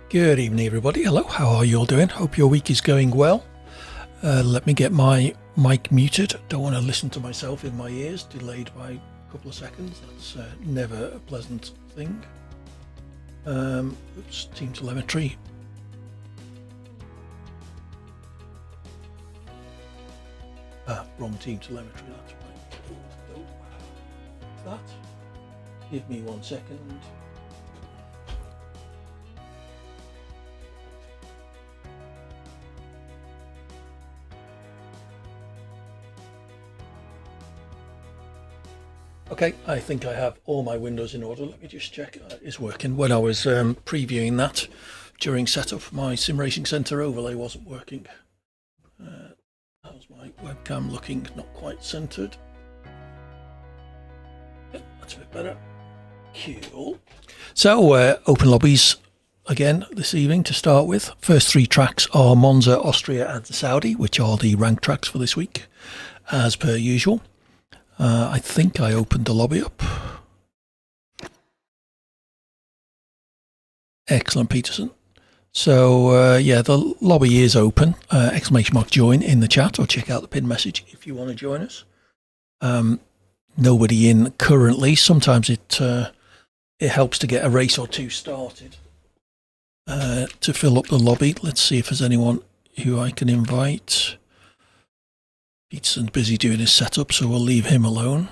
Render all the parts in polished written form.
Good evening, everybody. Hello, how are you all doing? Hope your week is going well. Let me get my mic muted. Don't want to listen to myself in my ears, delayed by a couple of seconds. That's never a pleasant thing. Oops, team telemetry. Wrong team telemetry, that's right. That. Give me 1 second. Okay, I think I have all my windows in order. Let me just check it's working. When I was previewing that during setup, my sim racing center overlay wasn't working. How's my webcam looking? Not quite centered. Yep, that's a bit better. Cool. So open lobbies again this evening to start with. First three tracks are Monza, Austria and Saudi, which are the ranked tracks for this week, as per usual. I think I opened the lobby up. Excellent, Peterson. So, yeah, the lobby is open. Exclamation mark join in the chat, or check out the pin message if you want to join us. Nobody in currently. Sometimes it helps to get a race or two started to fill up the lobby. Let's see if there's anyone who I can invite. Peterson's busy doing his setup, so we'll leave him alone.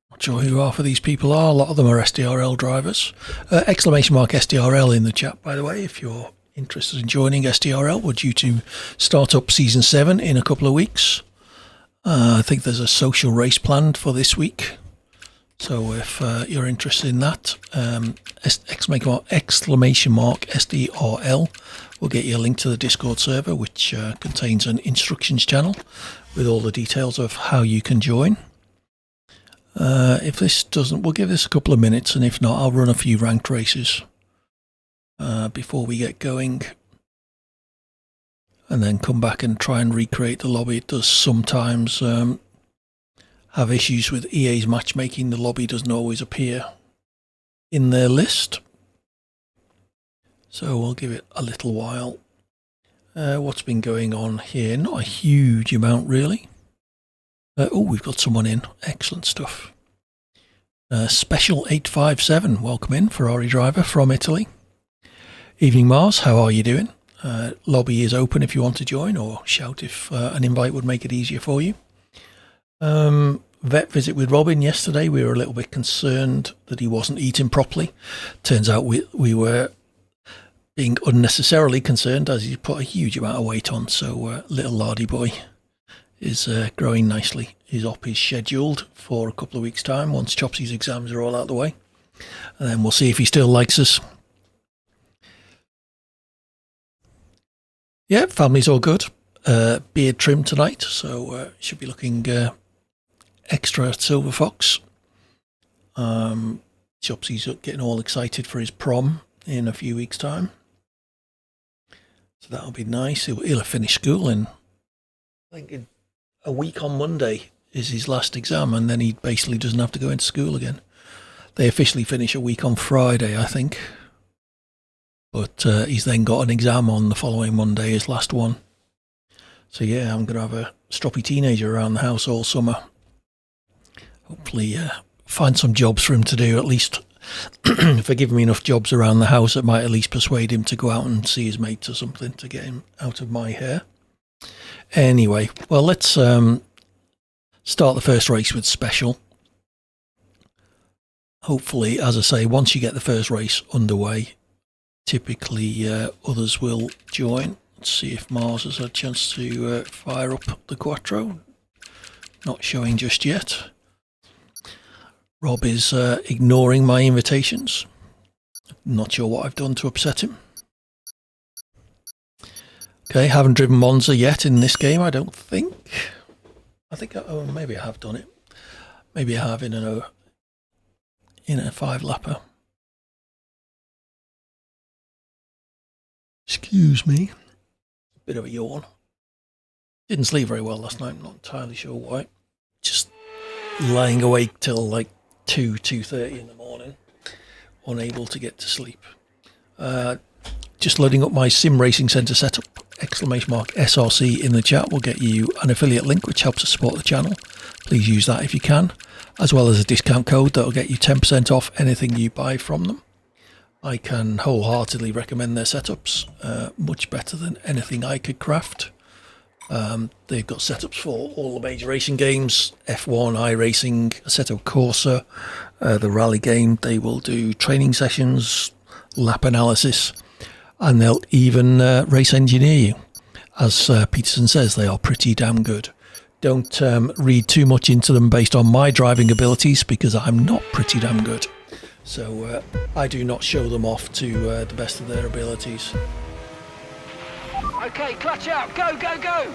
Not sure who half of these people are. A lot of them are SDRL drivers. Exclamation mark SDRL in the chat, by the way, if you're interested in joining SDRL. We're due to start up Season 7 in a couple of weeks. I think there's a social race planned for this week. So if you're interested in that, exclamation mark SDRL will get you a link to the Discord server, which contains an instructions channel with all the details of how you can join. If this doesn't, we'll give this a couple of minutes, and if not, I'll run a few ranked races before we get going, and then come back and try and recreate the lobby. It does sometimes have issues with EA's matchmaking. The lobby doesn't always appear in their list, so we'll give it a little while. What's been going on here? Not a huge amount, really. Oh, we've got someone in. Excellent stuff. Special 857, welcome in, Ferrari driver from Italy. Evening, Mars, how are you doing? Lobby is open if you want to join, or shout if an invite would make it easier for you. Vet visit with Robin yesterday. We were a little bit concerned that he wasn't eating properly. Turns out we were being unnecessarily concerned, as he put a huge amount of weight on. So little lardy boy is growing nicely. His op is scheduled for a couple of weeks' time once Chopsy's exams are all out of the way. And then we'll see if he still likes us. Yeah, family's all good. Beard trim tonight, so should be looking extra silver fox. Chopsy's getting all excited for his prom in a few weeks' time. So that'll be nice. He'll have finished school in, I think, in a week on Monday is his last exam, and then he basically doesn't have to go into school again. They officially finish a week on Friday, I think. But he's then got an exam on the following Monday, his last one. So yeah, I'm going to have a stroppy teenager around the house all summer. Hopefully find some jobs for him to do, at least. If they give me enough jobs around the house, it might at least persuade him to go out and see his mates or something to get him out of my hair. Anyway, well, let's start the first race with Special. Hopefully, as I say, once you get the first race underway, typically others will join. Let's see if Mars has had a chance to fire up the Quattro. Not showing just yet. Rob is ignoring my invitations. Not sure what I've done to upset him. Okay, haven't driven Monza yet in this game, I don't think. Oh, maybe I have done it. Maybe I have in a 5-lapper. Excuse me. Bit of a yawn. Didn't sleep very well last night, not entirely sure why. Just lying awake till like 2:30 in the morning, unable to get to sleep. Just loading up my sim racing centre setup, !SRC in the chat will get you an affiliate link which helps to support the channel. Please use that if you can, as well as a discount code that will get you 10% off anything you buy from them. I can wholeheartedly recommend their setups, much better than anything I could craft. They've got setups for all the major racing games, F1, iRacing, Assetto Corsa, the rally game. They will do training sessions, lap analysis, and they'll even race engineer you. As Peterson says, they are pretty damn good. Don't read too much into them based on my driving abilities, because I'm not pretty damn good. So I do not show them off to the best of their abilities. Okay, clutch out, go, go, go!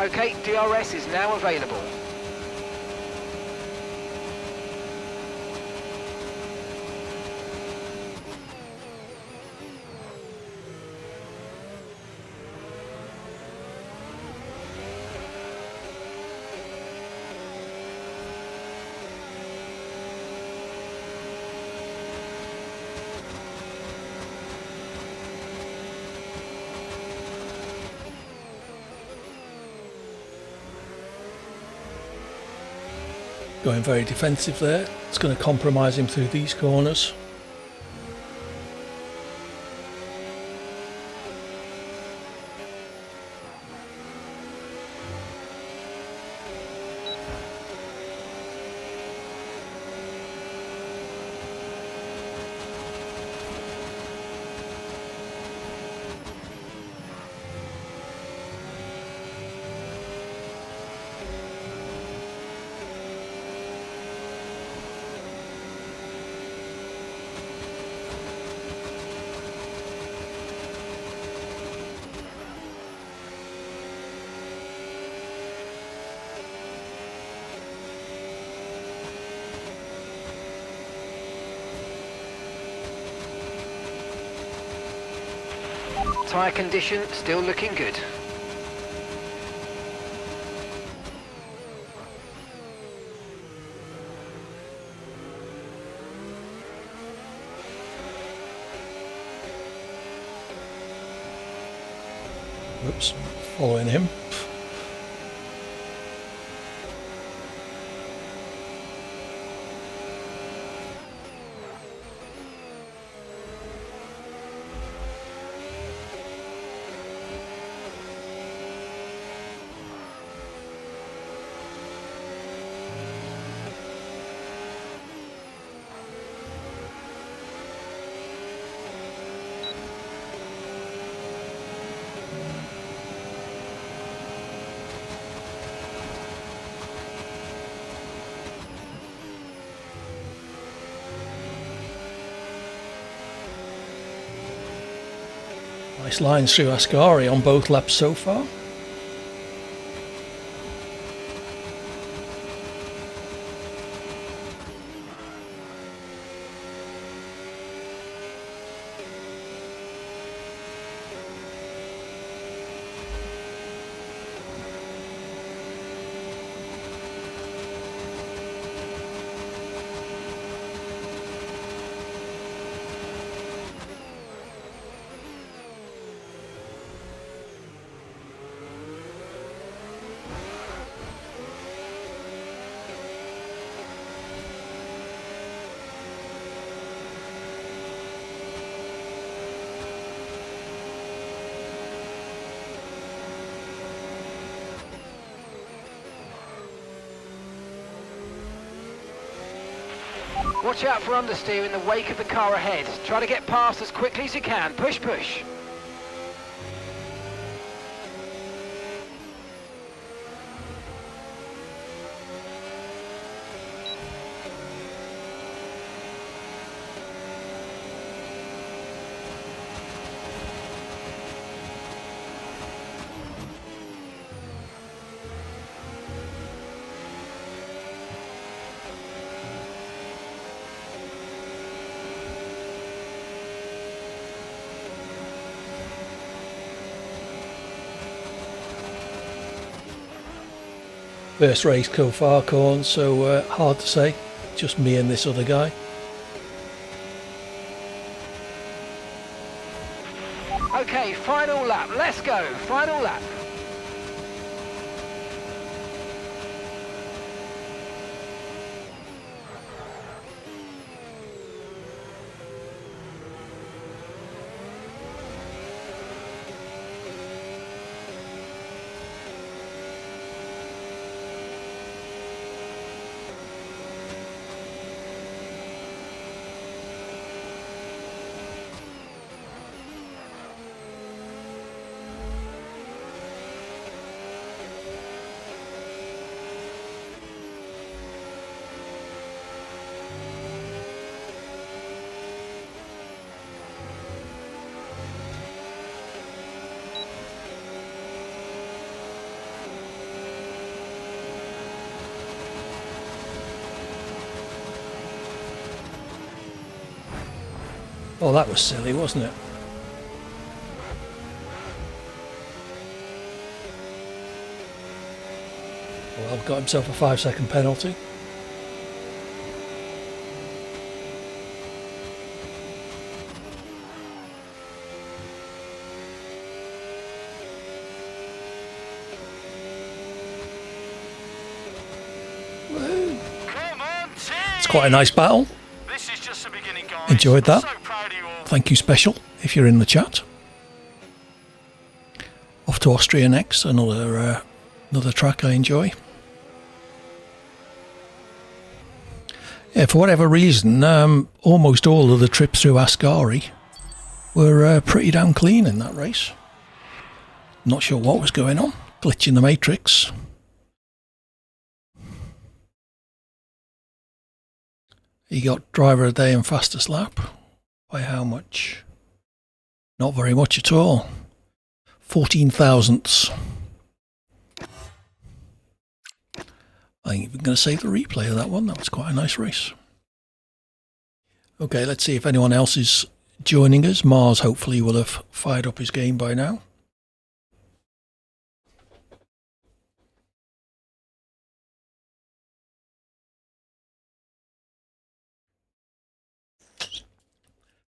Okay, DRS is now available. Going very defensive there. It's going to compromise him through these corners. Tyre condition still looking good. Whoops, following him. Nice lines through Ascari on both laps so far. Watch out for understeer in the wake of the car ahead. Try to get past as quickly as you can. Push, push. First race so far, Corn, so hard to say. Just me and this other guy. Okay, final lap. Let's go. Final lap. Oh, that was silly, wasn't it? Well, got himself a 5-second penalty. It's quite a nice battle. This is just the beginning, guys. Enjoyed that. So proud of you all. Thank you, Special, if you're in the chat. Off to Austria next, another track I enjoy. Yeah, for whatever reason, almost all of the trips through Ascari were pretty damn clean in that race. Not sure what was going on. Glitch in the matrix. He got driver of the day and fastest lap. By how much? Not very much at all. 14 thousandths. I'm even going to save the replay of that one. That was quite a nice race. Okay, let's see if anyone else is joining us. Mars hopefully will have fired up his game by now.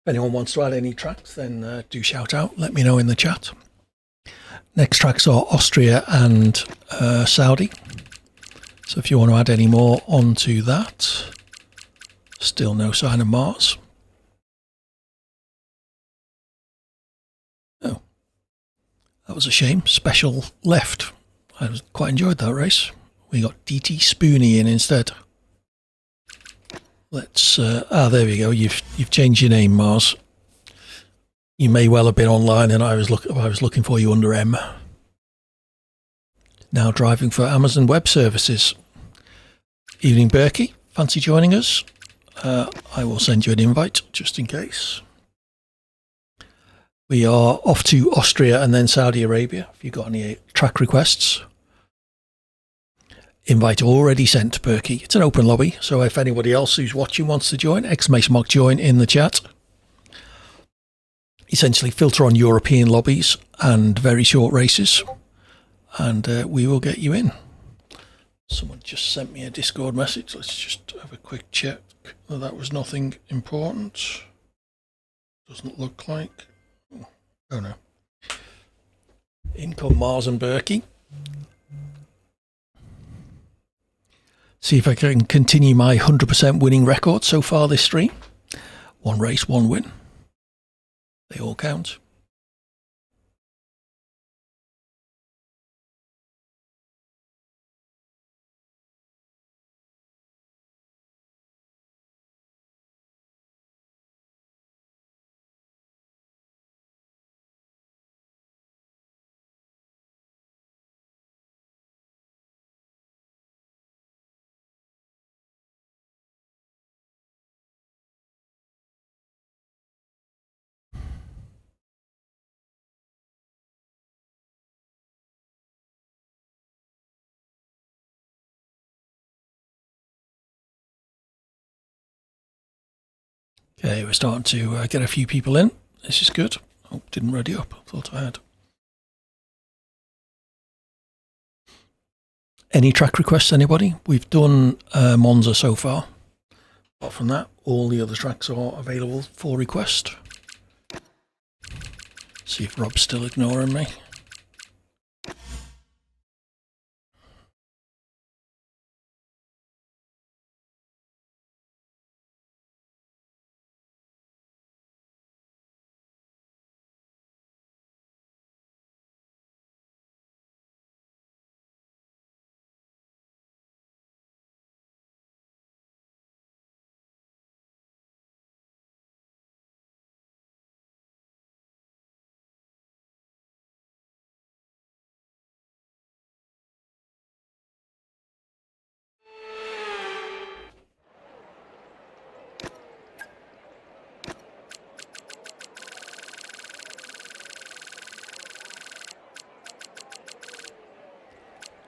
If anyone wants to add any tracks, then do shout out. Let me know in the chat. Next tracks are Austria and Saudi. So if you want to add any more onto that, still no sign of Mars. Oh, that was a shame. Special left. I quite enjoyed that race. We got DT Spoonie in instead. Let's. There we go. You've changed your name, Mars. You may well have been online, and I was looking for you under M. Now driving for Amazon Web Services. Evening, Berkey. Fancy joining us? I will send you an invite just in case. We are off to Austria and then Saudi Arabia. If you've got any track requests, invite already sent, Berkey. It's an open lobby, so if anybody else who's watching wants to join, !mark join in the chat. Essentially filter on European lobbies and very short races, and we will get you in. Someone just sent me a Discord message. Let's just have a quick check. Oh, that was nothing important. Doesn't look like. Oh no. In come Mars and Berkey. See if I can continue my 100% winning record so far this stream. One race, one win. They all count. Okay, we're starting to get a few people in. This is good. Oh, didn't ready up. Thought I had. Any track requests, anybody? We've done Monza so far. Apart from that, all the other tracks are available for request. See if Rob's still ignoring me.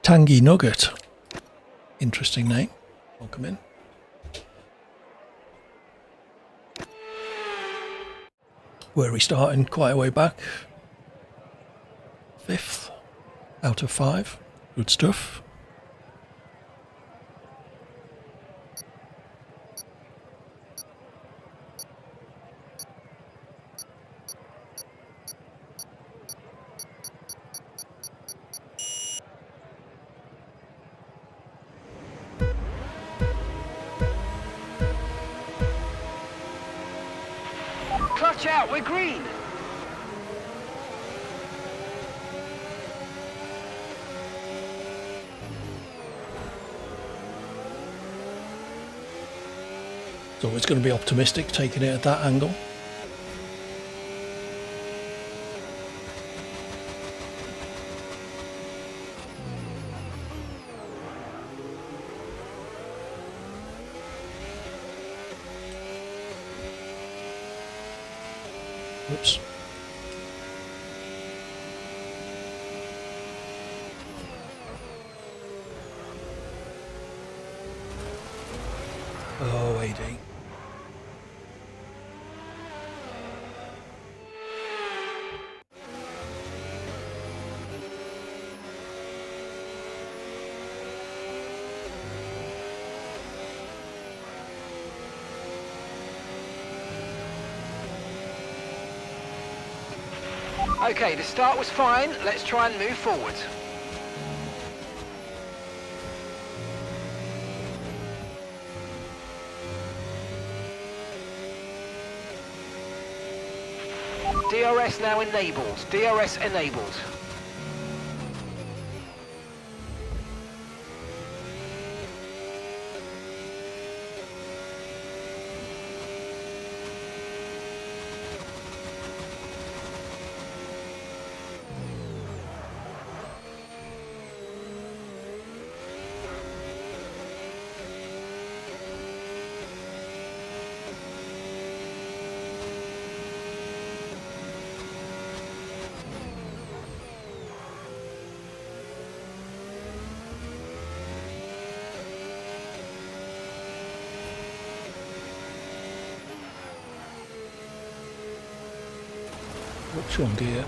Tangy Nugget. Interesting name. Welcome in. Where are we starting? Quite a way back. 5th out of 5. Good stuff. Clutch out, we're green. So it's going to be optimistic taking it at that angle. Oops. Oh, AD. Okay, the start was fine. Let's try and move forward. DRS now enabled. DRS enabled. What's wrong gear?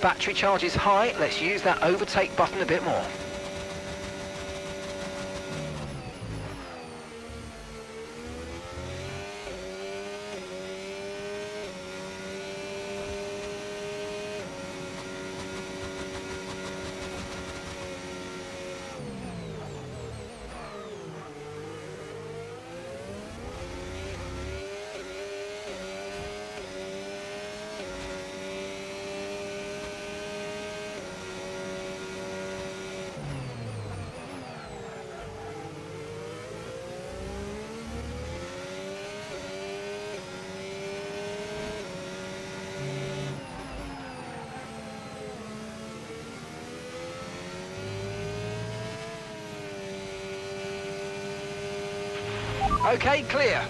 Battery charge is high. Let's use that overtake button a bit more. Okay, clear.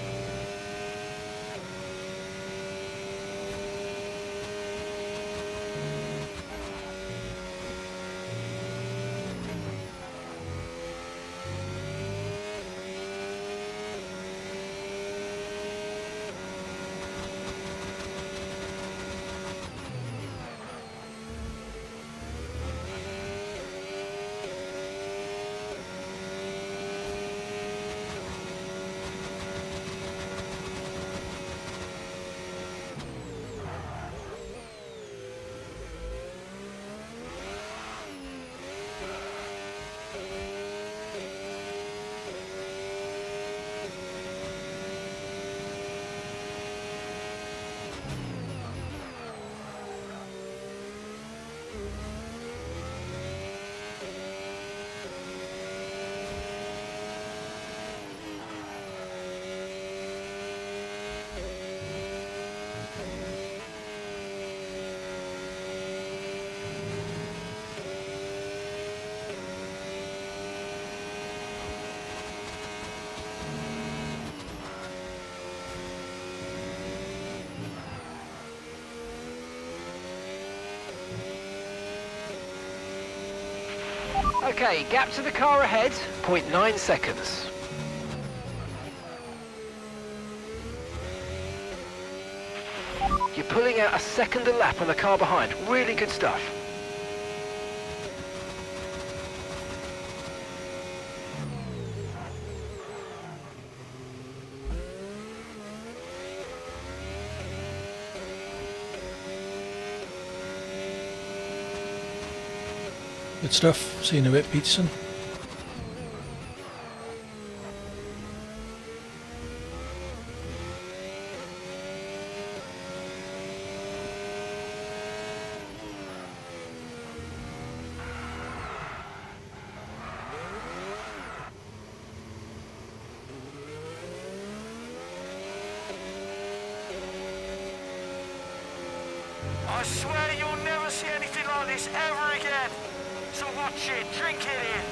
Okay, gap to the car ahead, 0.9 seconds. You're pulling out a second a lap on the car behind. Really good stuff. Good stuff. See you in a bit, Peterson. I swear you'll never see anything like this ever again. So watch it, drink it in.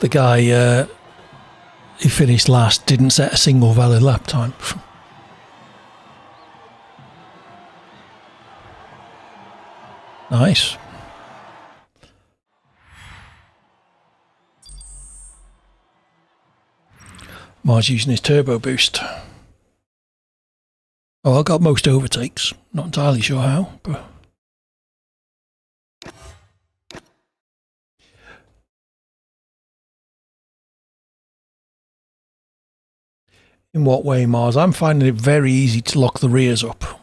The guy who finished last didn't set a single valid lap time. Nice. Mar's using his turbo boost. Oh, I got most overtakes. Not entirely sure how, but... In what way, Mars? I'm finding it very easy to lock the rears up.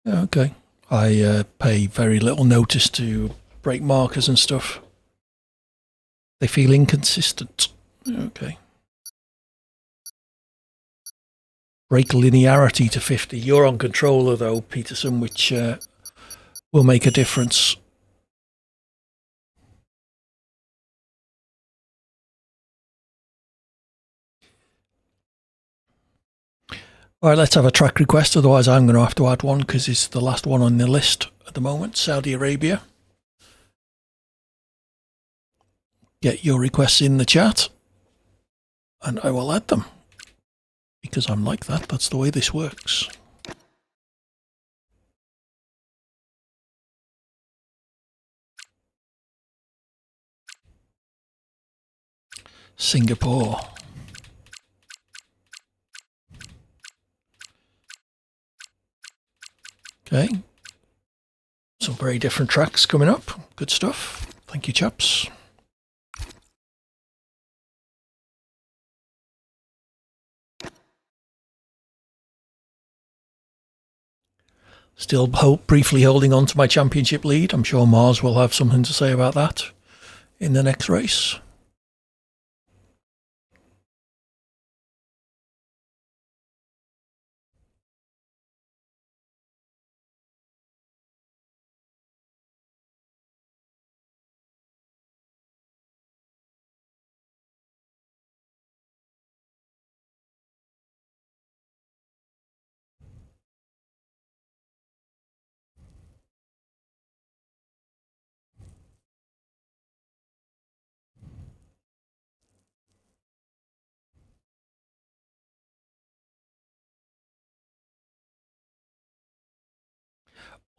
Okay. I pay very little notice to brake markers and stuff. They feel inconsistent. Okay. Brake linearity to 50. You're on controller though, Peterson, which will make a difference. All right, let's have a track request. Otherwise, I'm going to have to add one because it's the last one on the list at the moment. Saudi Arabia. Get your requests in the chat and I will add them because I'm like that. That's the way this works. Singapore. Okay. Some very different tracks coming up. Good stuff. Thank you, chaps. Still briefly holding on to my championship lead. I'm sure Mars will have something to say about that in the next race.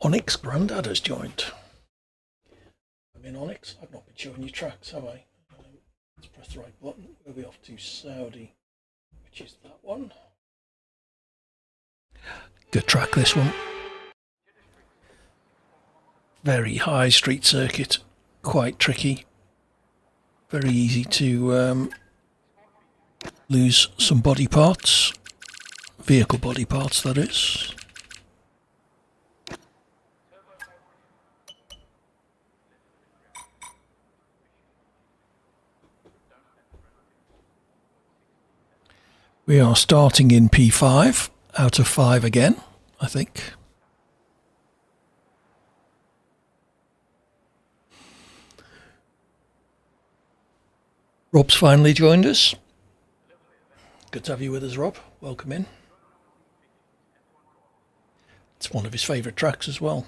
Onyx Grandad has joined. I'm in Onyx. I've not been showing you tracks, have I? Let's press the right button. We'll be off to Saudi, which is that one. Good track, this one. Very high street circuit, quite tricky. Very easy to lose some body parts, vehicle body parts, that is. We are starting in P5, out of 5 again, I think. Rob's finally joined us. Good to have you with us, Rob. Welcome in. It's one of his favourite tracks as well.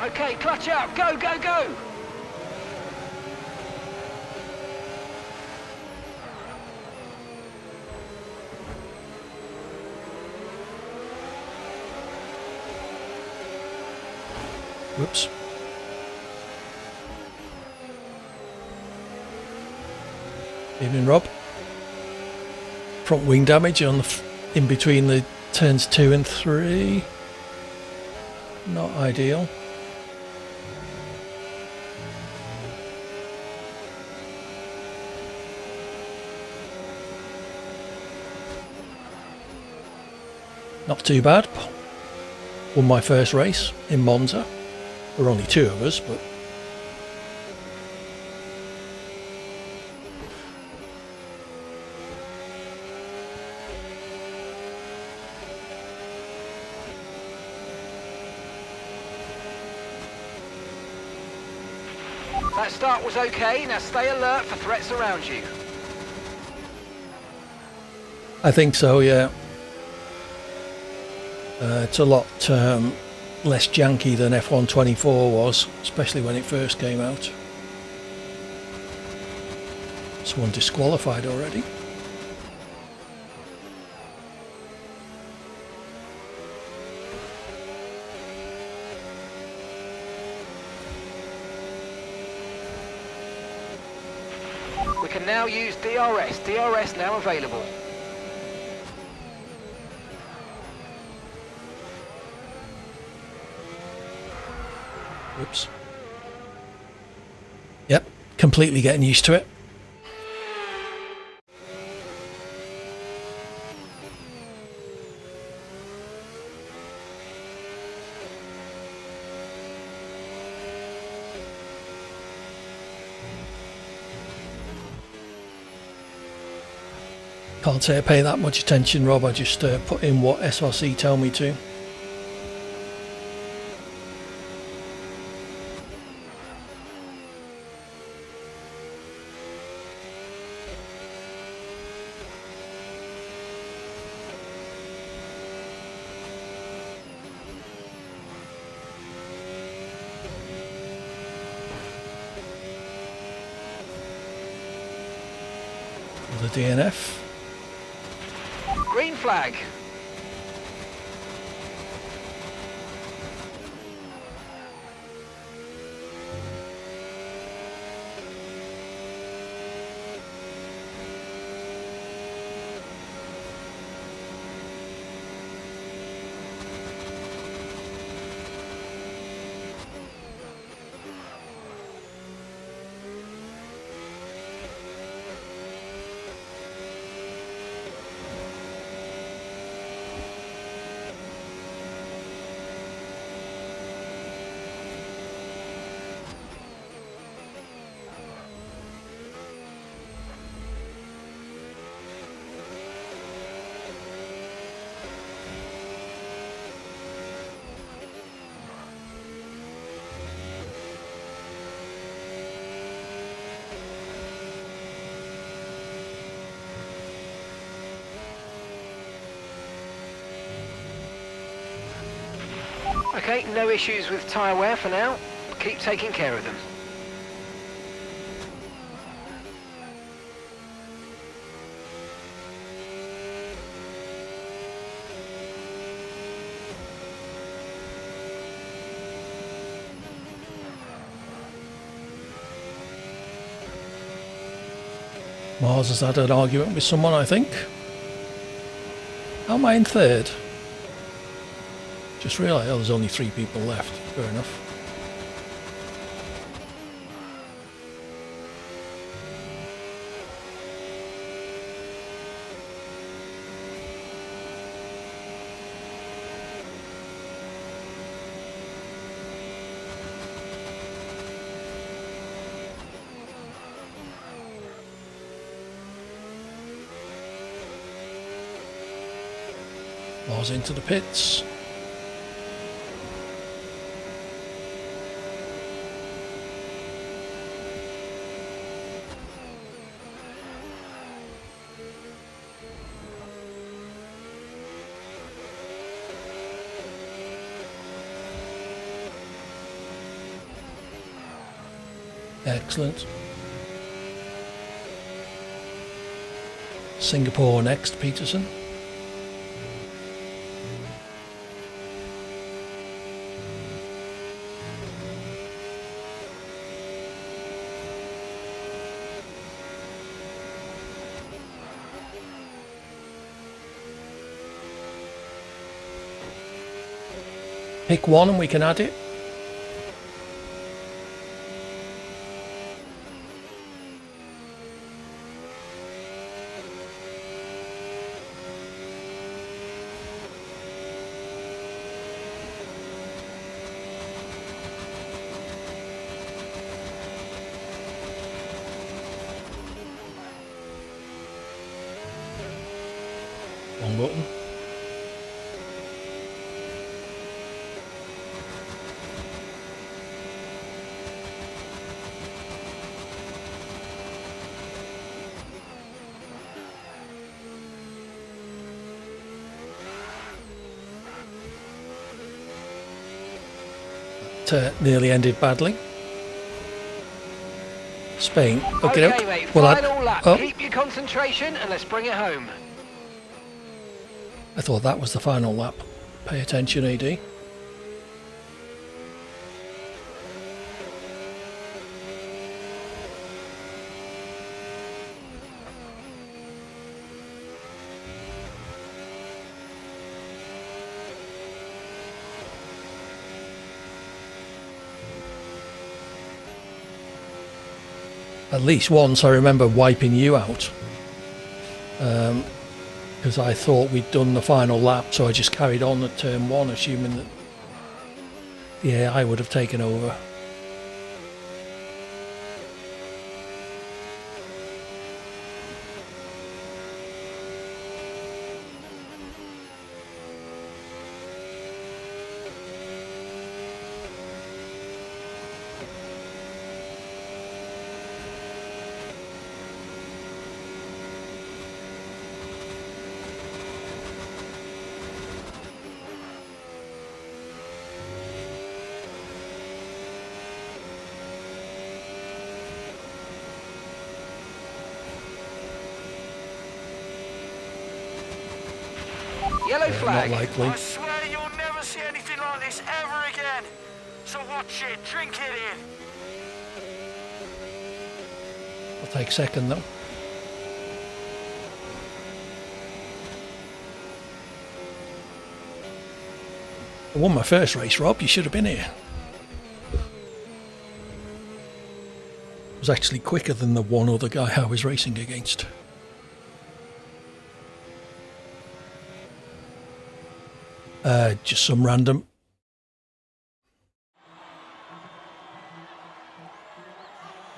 Okay, clutch out. Go, go, go. Whoops. Evening, Rob. Front wing damage on the in between the turns 2 and 3. Not ideal. Not too bad. Won my first race in Monza. There were only 2 of us, but that start was okay. Now stay alert for threats around you. I think so, yeah. It's a lot less janky than F124 was, especially when it first came out. Someone disqualified already. We can now use DRS. DRS now available. Oops. Yep, completely getting used to it. Can't say I pay that much attention, Rob. I just put in what SRC tell me to. The DNF. Green flag. Okay, no issues with tyre wear for now. Keep taking care of them. Mars has had an argument with someone, I think. How am I in third? Just realised there's only 3 people left. Fair enough. Mars into the pits. Excellent. Singapore next, Peterson. Pick one and we can add it. Wrong button. Nearly ended badly. Spain. Okay, Okay, mate, well, final lap. oh, Keep your concentration and let's bring it home. I thought that was the final lap. Pay attention, AD. At least once I remember wiping you out. Because I thought we'd done the final lap, so I just carried on at turn 1, assuming that the AI would have taken over. Yellow Not flag. likely. I swear you'll never see anything like this ever again. So watch it, drink it in. I'll take second though. I won my first race, Rob. You should have been here. It was actually quicker than the one other guy I was racing against. Just some random.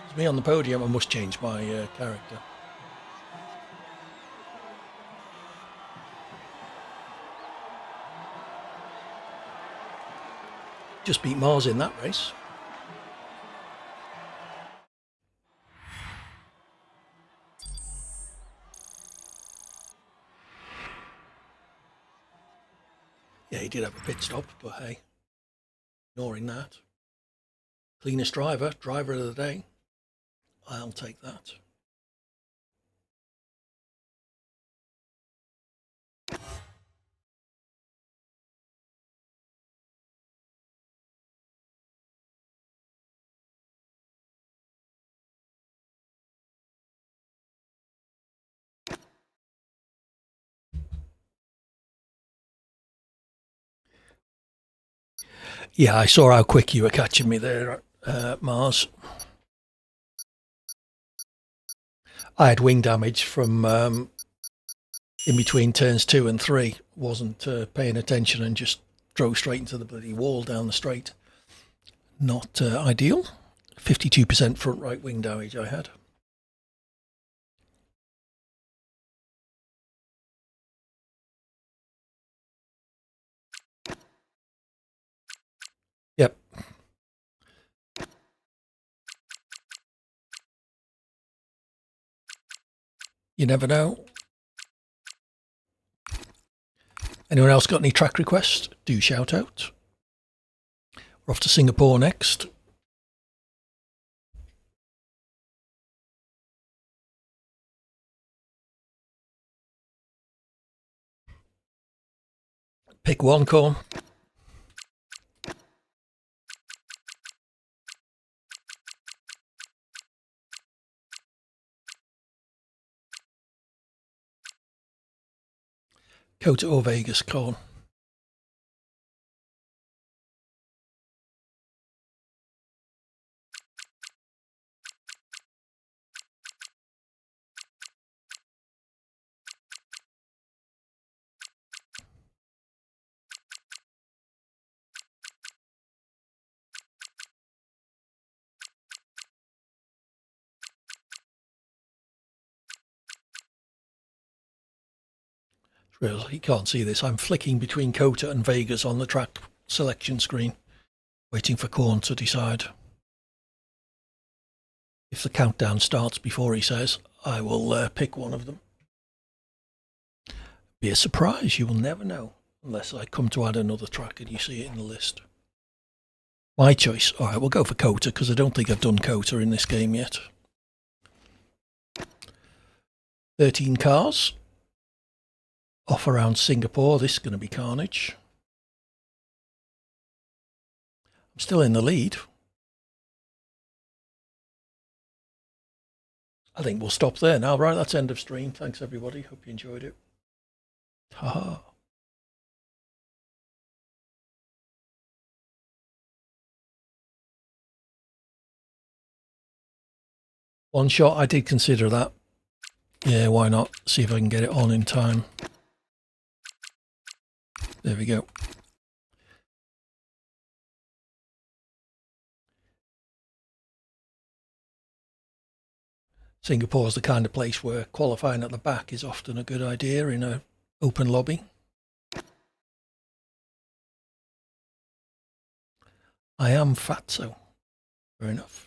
It's me on the podium. I must change my character. Just beat Mars in that race. Yeah, he did have a pit stop, but hey. Ignoring that. Cleanest driver of the day. I'll take that. Yeah, I saw how quick you were catching me there, Mars. I had wing damage from in between turns 2 and 3. Wasn't paying attention and just drove straight into the bloody wall down the straight. Not ideal. 52% front right wing damage I had. Yep. You never know. Anyone else got any track requests? Do shout out. We're off to Singapore next. Pick one, Corn. Kota or Vegas, Corn. Well, you can't see this. I'm flicking between Kota and Vegas on the track selection screen, waiting for Corn to decide. If the countdown starts before he says, I will pick one of them. Be a surprise, you will never know, unless I come to add another track and you see it in the list. My choice. All right, we'll go for Kota because I don't think I've done Kota in this game yet. 13 cars. Off around Singapore. This is going to be carnage. I'm still in the lead. I think we'll stop there now. Right, that's end of stream. Thanks, everybody. Hope you enjoyed it. Ta-ha. One shot, I did consider that. Yeah, why not? See if I can get it on in time. There we go. Singapore is the kind of place where qualifying at the back is often a good idea in an open lobby. I am fatso. Fair enough.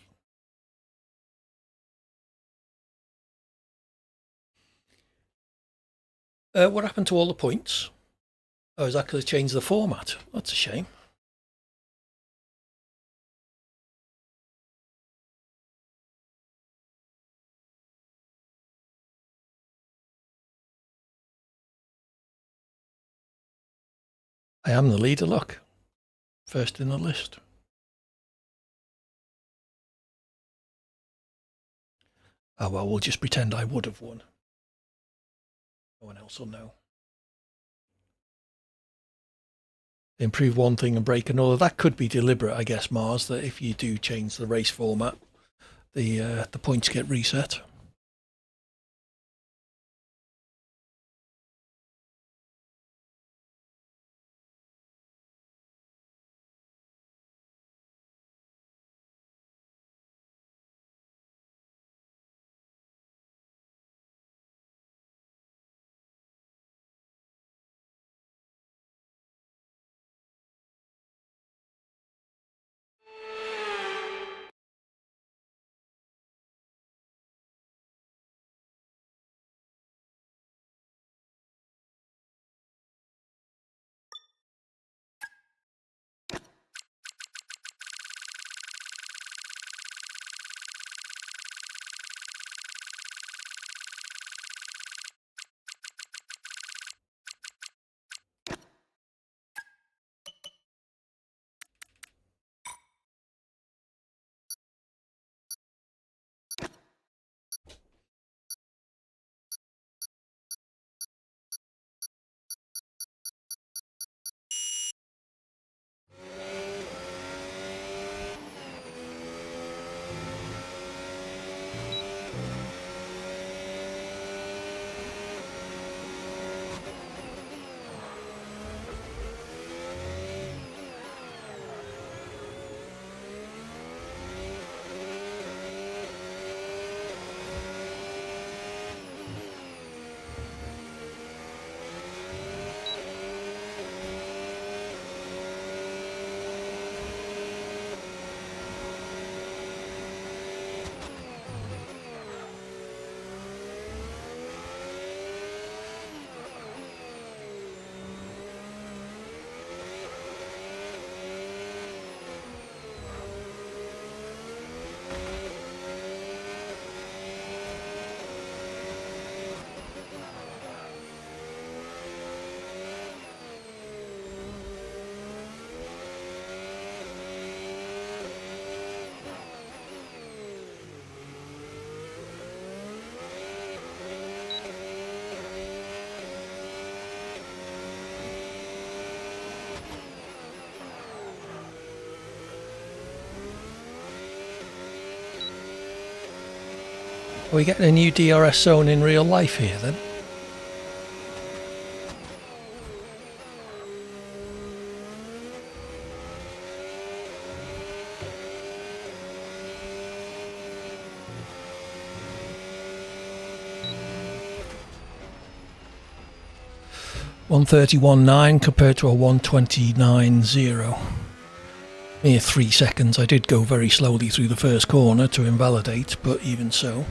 What happened to all the points? Oh, is that because they changed the format? That's a shame. I am the leader, look. First in the list. Oh, well, we'll just pretend I would have won. No one else will know. Improve one thing and break another. That could be deliberate, I guess, Mars, that if you do change the race format, the points get reset. Are we getting a new DRS zone in real life here then? .131.9 compared to a 129.0. Mere 3 seconds. I did go very slowly through the first corner to invalidate, but even so.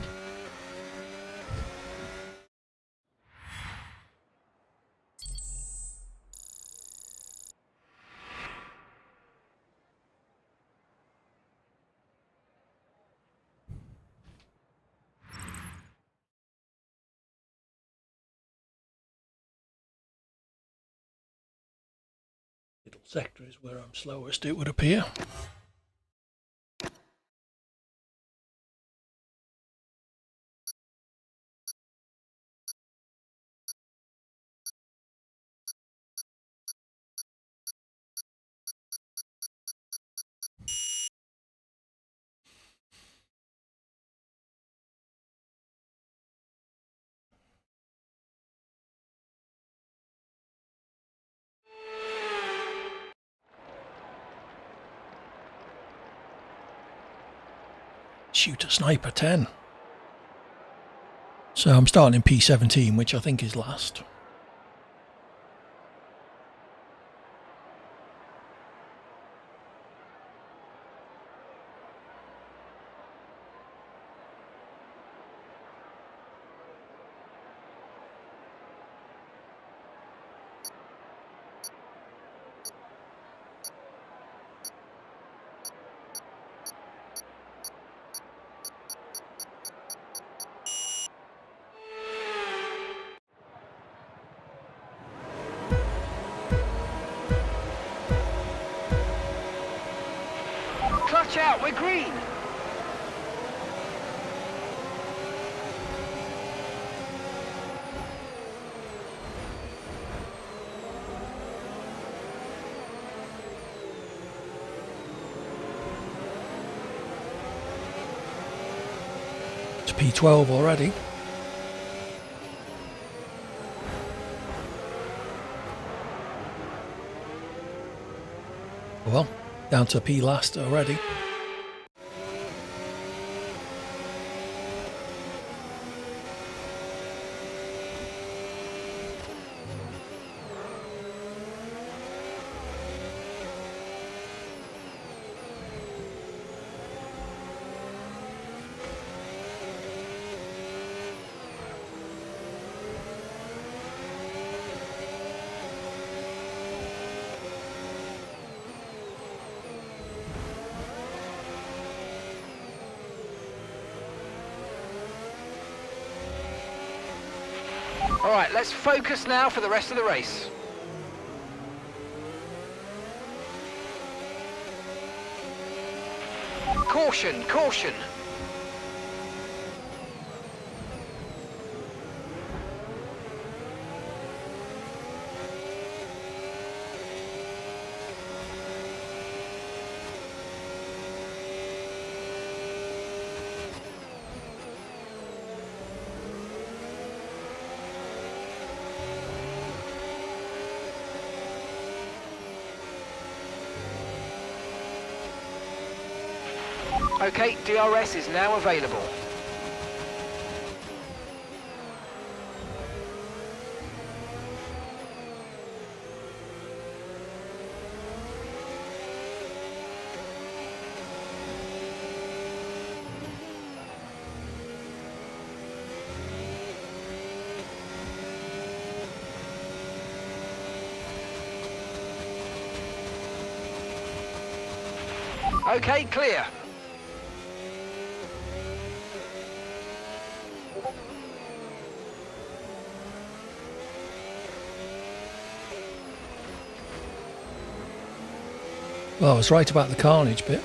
Middle sector is where I'm slowest, it would appear. Shoot a sniper 10. So I'm starting in P17, which I think is last. Clutch out, we're green. It's P12 already. Well, down to P last already. All right, let's focus now for the rest of the race. Caution, caution. Okay, DRS is now available. Okay, clear. Well, I was right about the carnage bit.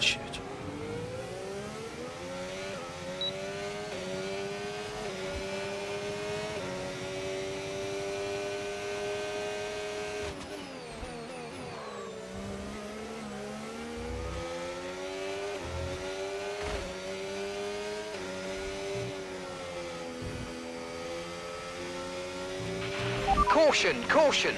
Shit. Caution, caution.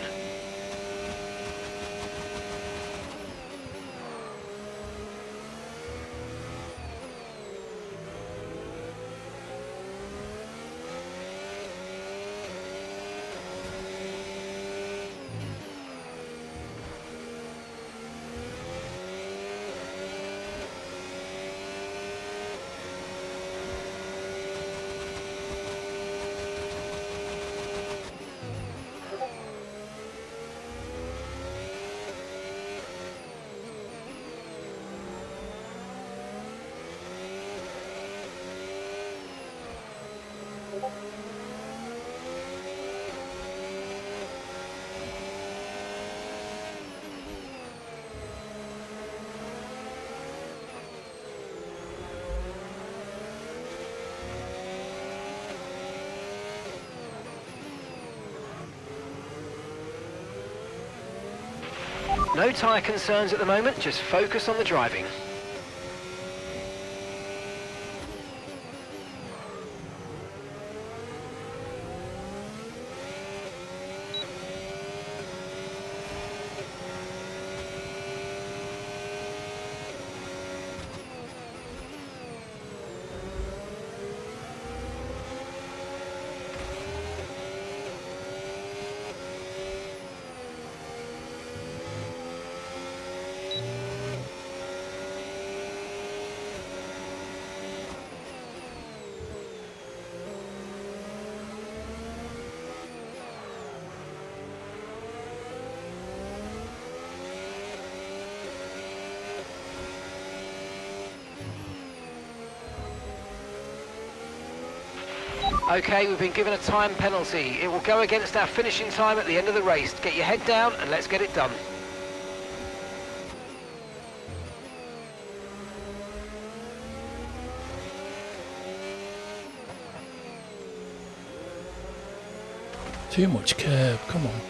No tyre concerns at the moment, just focus on the driving. Okay, we've been given a time penalty. It will go against our finishing time at the end of the race. Get your head down and let's get it done. Too much curb, come on.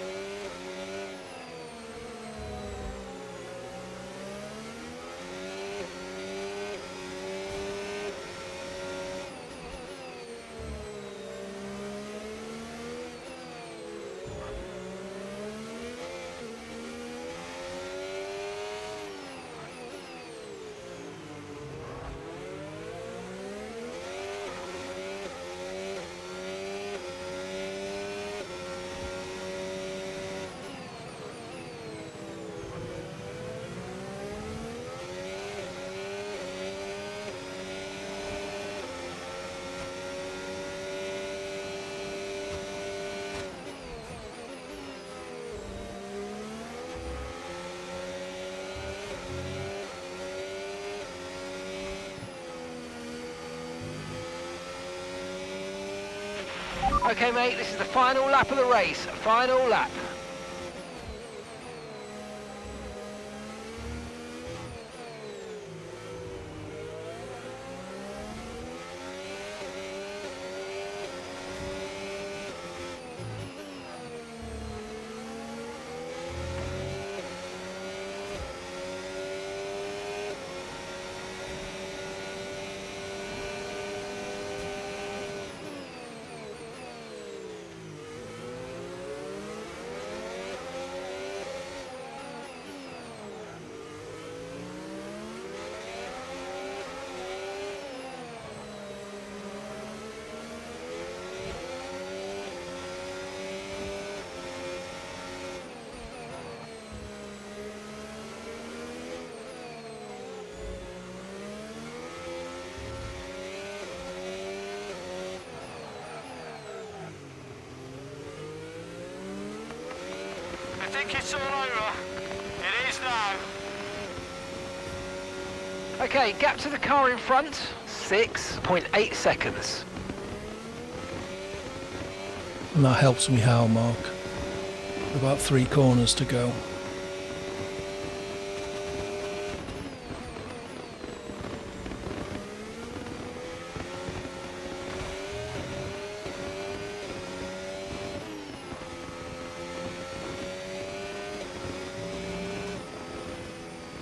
Okay, mate, this is the final lap of the race. Final lap. I think it's all over. It is now. Okay, gap to the car in front, 6.8 seconds. And that helps me how, Mark? About 3 corners to go.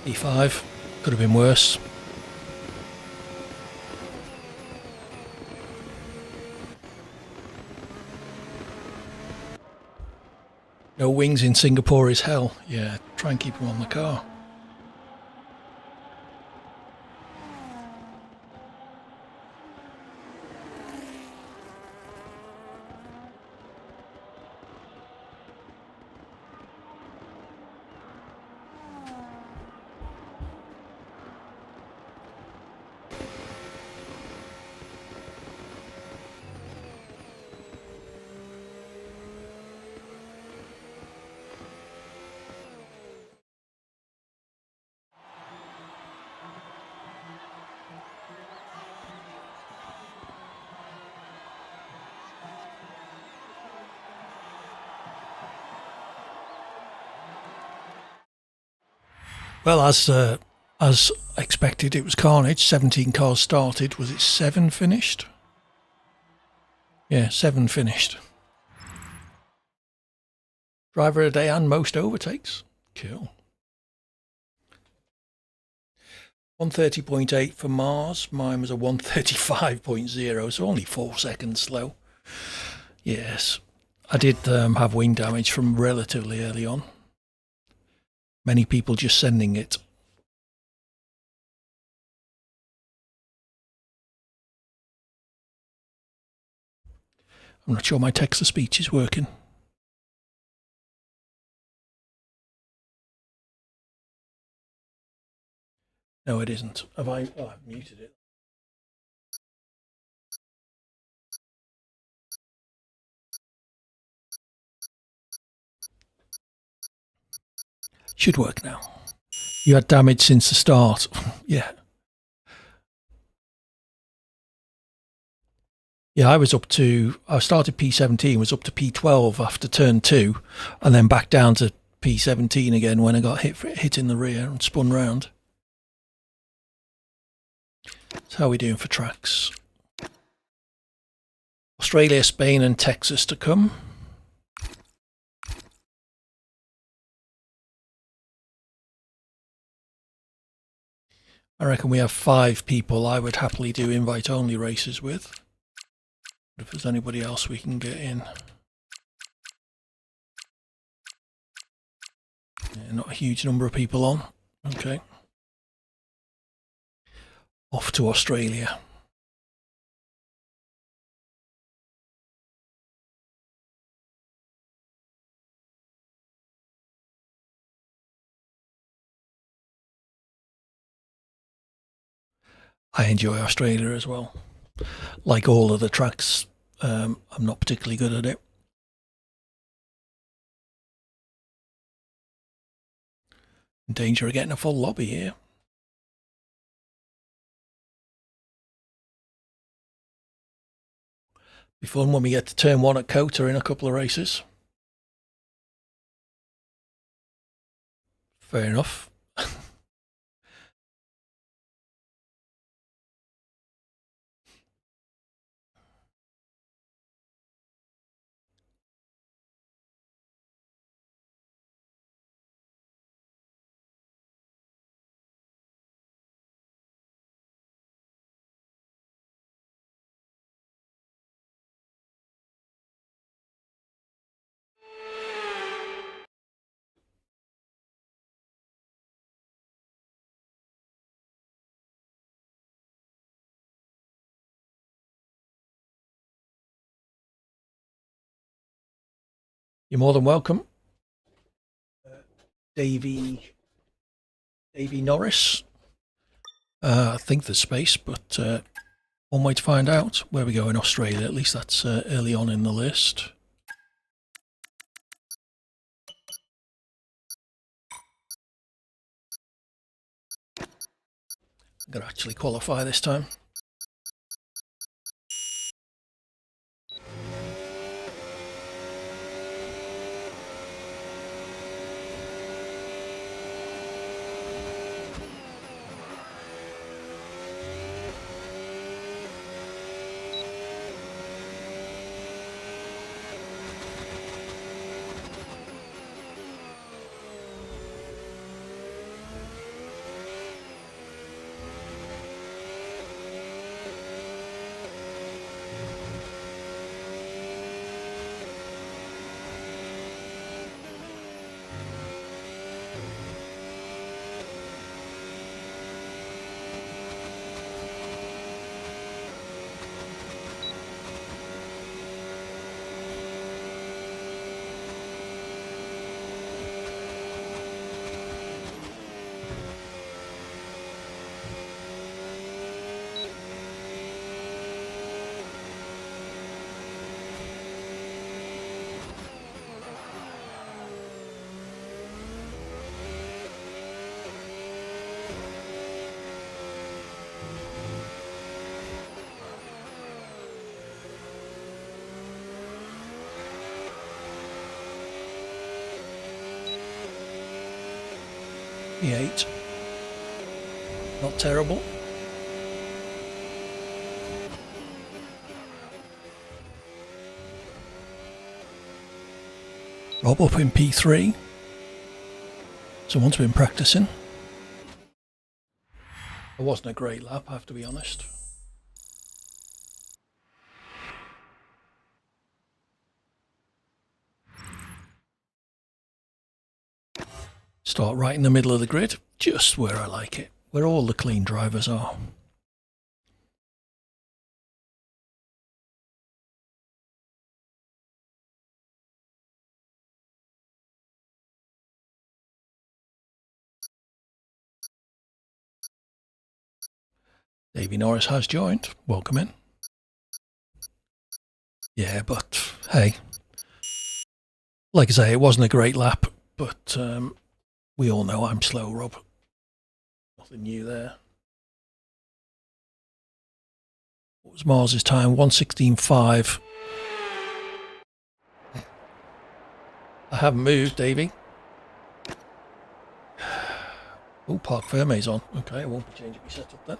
E5 could have been worse. No wings in Singapore is hell. Yeah, try and keep them on the car. Well, as expected, it was carnage. 17 cars started. Was it 7 finished? Yeah, 7 finished. Driver of the day and most overtakes. Cool. 130.8 for Mars. Mine was a 135.0, so only 4 seconds slow. Yes, I did have wing damage from relatively early on. Many people just sending it. I'm not sure my text-to-speech is working. No, it isn't. Have I? Oh, I've muted it. Should work now. You had damage since the start. Yeah. Yeah, I started P17, was up to P12 after turn 2, and then back down to P17 again when I got hit in the rear and spun round. So how are we doing for tracks? Australia, Spain and Texas to come. I reckon we have 5 people I would happily do invite-only races with. But if there's anybody else we can get in. Yeah, not a huge number of people on. Okay. Off to Australia. I enjoy Australia as well. Like all of the tracks, I'm not particularly good at it. In danger of getting a full lobby here. Be fun when we get to turn 1 at Kota in a couple of races. Fair enough. You're more than welcome. Davey Norris. I think there's space, but one way to find out where we go in Australia. At least that's early on in the list. I'm going to actually qualify this time. P8. Not terrible. Rob up in P3. Someone's been practicing. It wasn't a great lap, I have to be honest. Start right in the middle of the grid, just where I like it, where all the clean drivers are. Davey Norris has joined. Welcome in. Yeah, but hey, like I say, it wasn't a great lap, but we all know I'm slow, Rob. Nothing new there. What was Mars's time? 1:16.5. I haven't moved, Davey. Oh, Park Ferme's on. Okay, I won't be changing my setup then.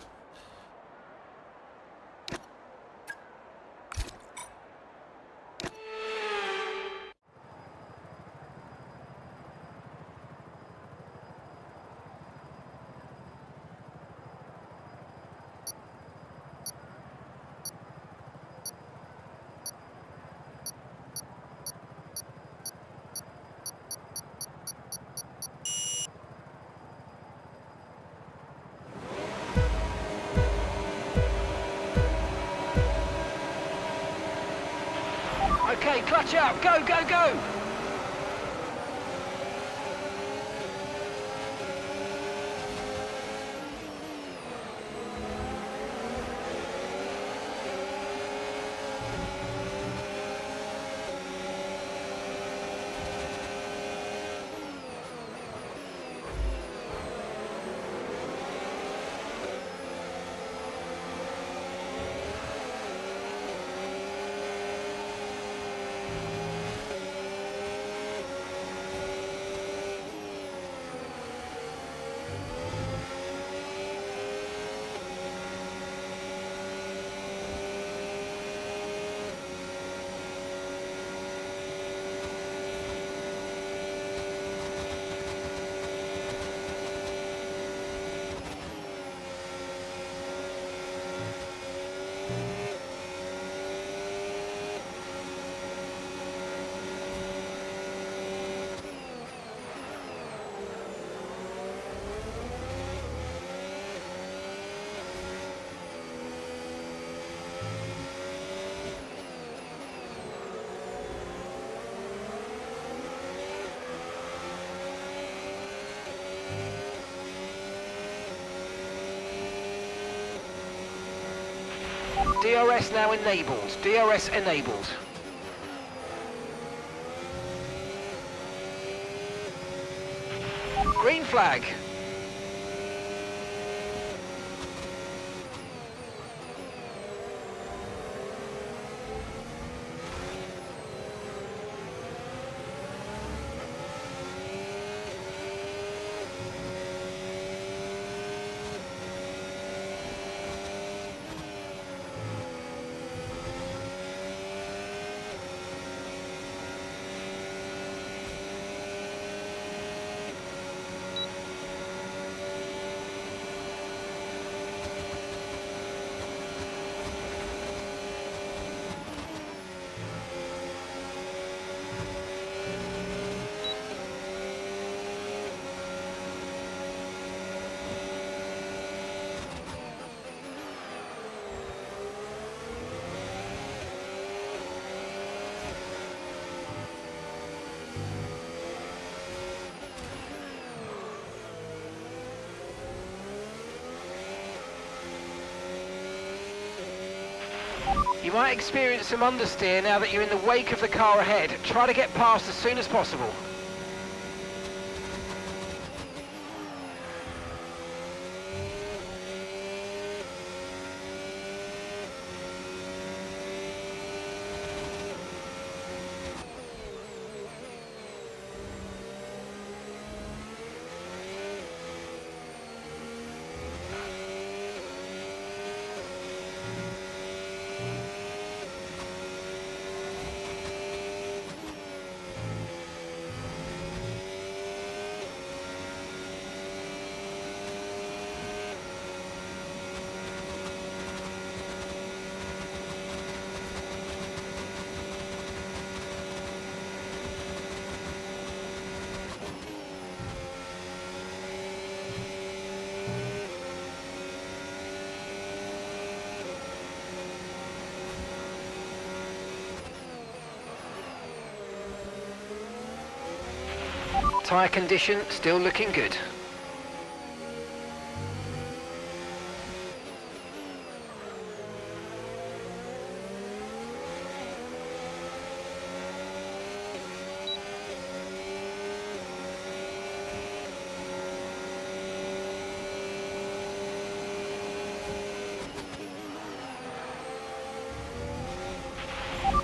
Okay, clutch out, go, go, go! DRS now enabled. DRS enabled. Green flag. You might experience some understeer now that you're in the wake of the car ahead. Try to get past as soon as possible. Tyre condition still looking good.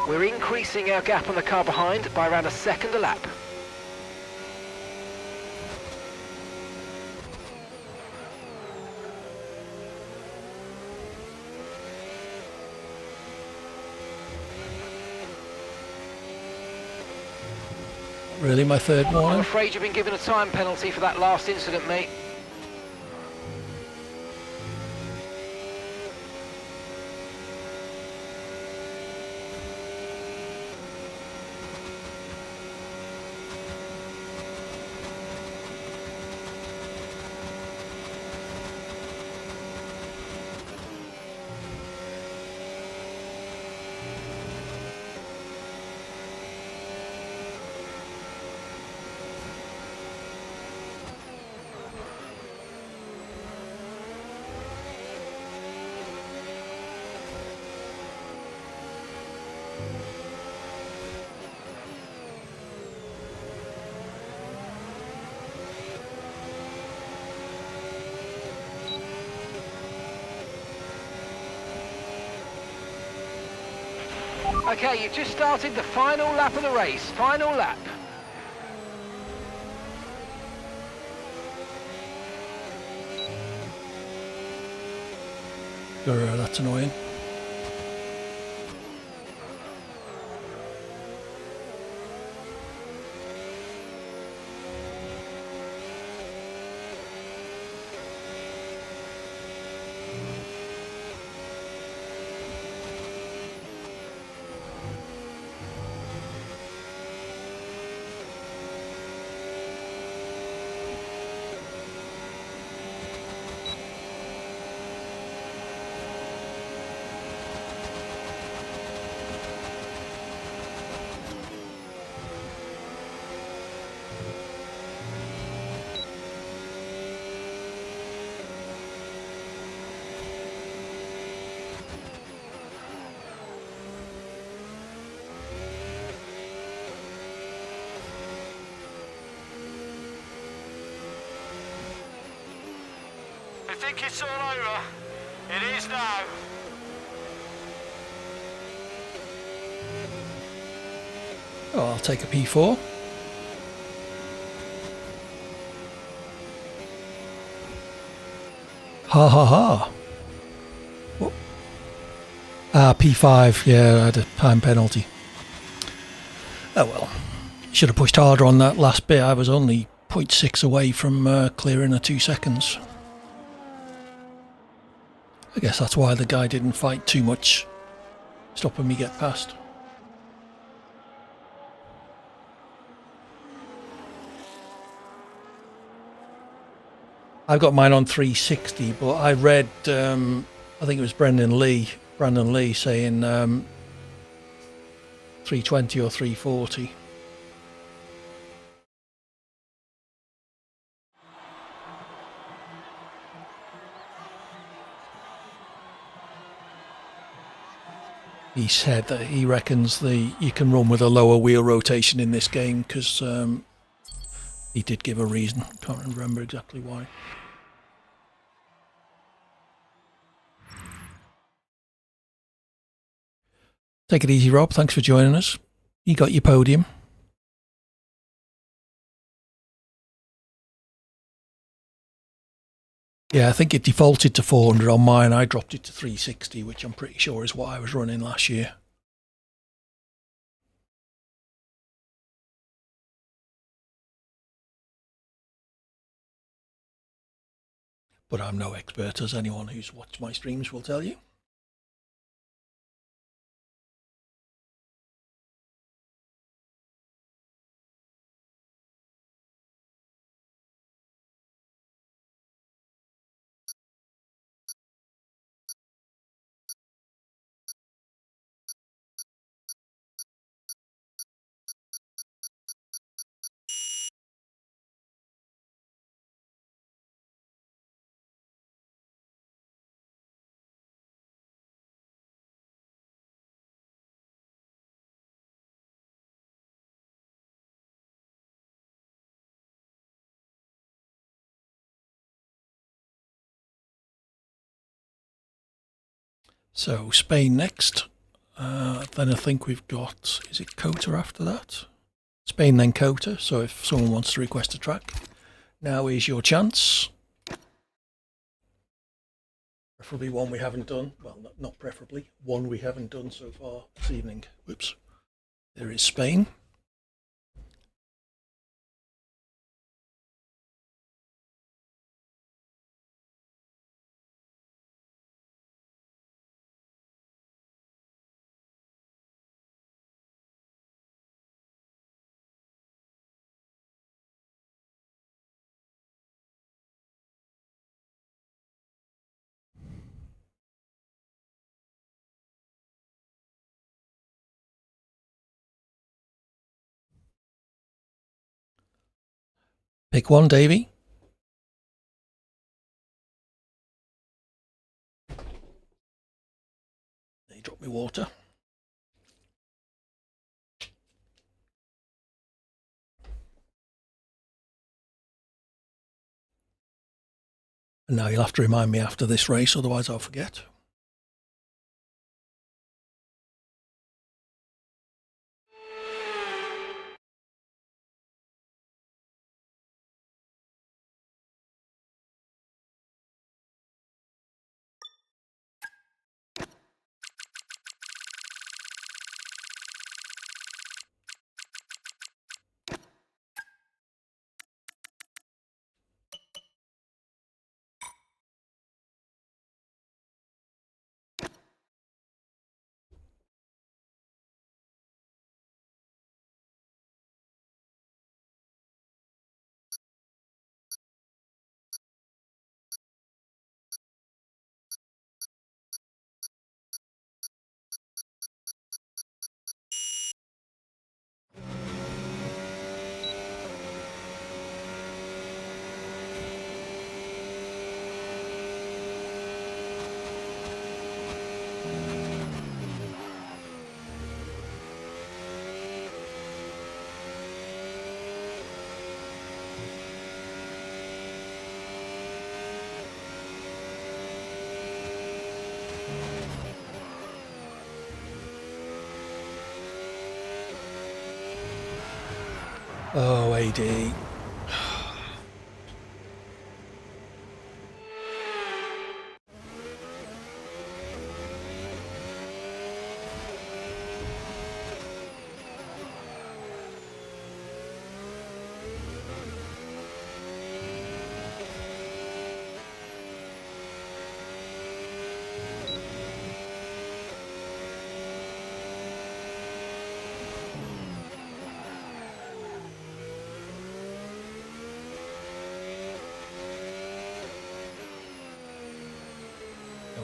We're increasing our gap on the car behind by around a second a lap. Really, my third I'm warning? afraid you've been given a time penalty for that last incident, mate. Okay, you've just started the final lap of the race. Final lap. That's annoying. I think it's all over. It is now. Oh, I'll take a P4. Ha ha ha. What? P5, yeah, I had a time penalty. Oh well. Should have pushed harder on that last bit. I was only 0.6 away from clearing the 2 seconds. I guess that's why the guy didn't fight too much, stopping me get past. I've got mine on 360, but I read, I think it was Brandon Lee saying 320 or 340. He said that he reckons you can run with a lower wheel rotation in this game because he did give a reason. Can't remember exactly why. Take it easy, Rob. Thanks for joining us. You got your podium. Yeah, I think it defaulted to 400 on mine. I dropped it to 360, which I'm pretty sure is what I was running last year. But I'm no expert, as anyone who's watched my streams will tell you. So Spain next. Then I think we've got, is it Cota after that? Spain then Cota. So if someone wants to request a track, now is your chance. Preferably one we haven't done. Well, not preferably. One we haven't done so far this evening. Whoops. There is Spain. Pick one, Davey. They drop me water. And now you'll have to remind me after this race, otherwise I'll forget. Oh, AD.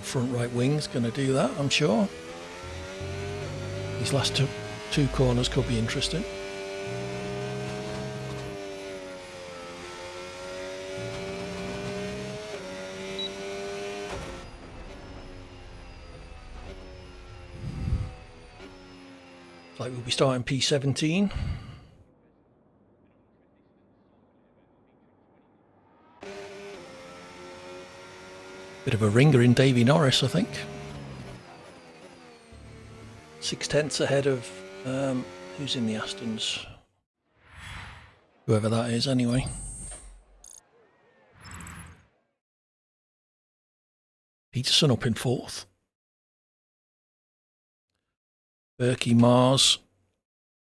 Front right wing's going to do that, I'm sure. These last two corners could be interesting. Like we'll be starting P17. Bit of a ringer in Davy Norris, I think. 6/10 ahead of who's in the Astons. Whoever that is, anyway. Peterson up in 4th. Berkey, Mars,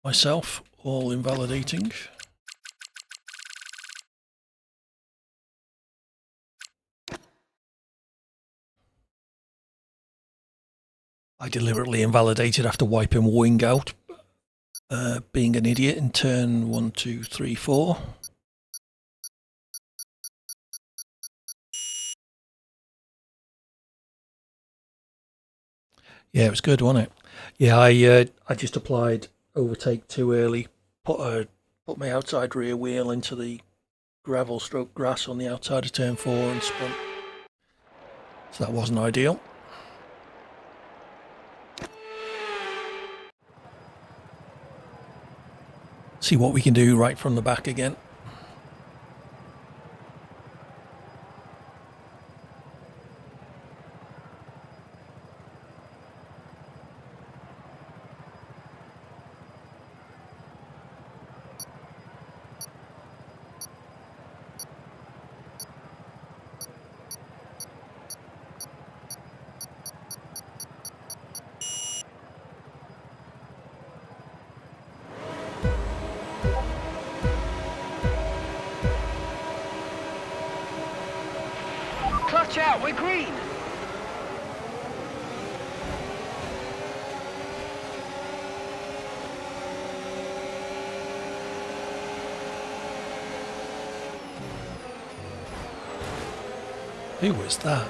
myself, all invalidating. I deliberately invalidated after wiping wing out, being an idiot in turn 1, 2, 3, 4. Yeah, it was good, wasn't it? Yeah, I just applied overtake too early, put my outside rear wheel into the gravel stroke grass on the outside of turn 4 and spun. So that wasn't ideal. See what we can do right from the back again. Clutch out, we're green. Who was that?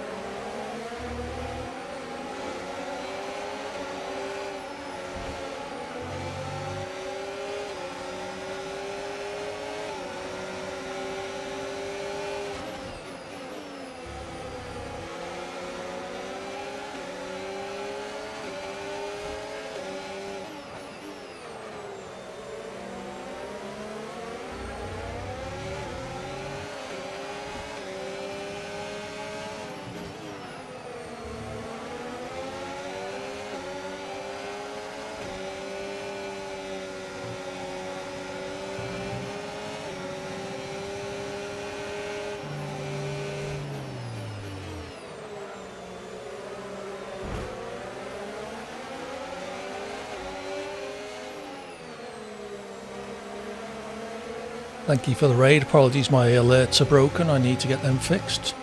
Thank you for the raid. Apologies, my alerts are broken. I need to get them fixed.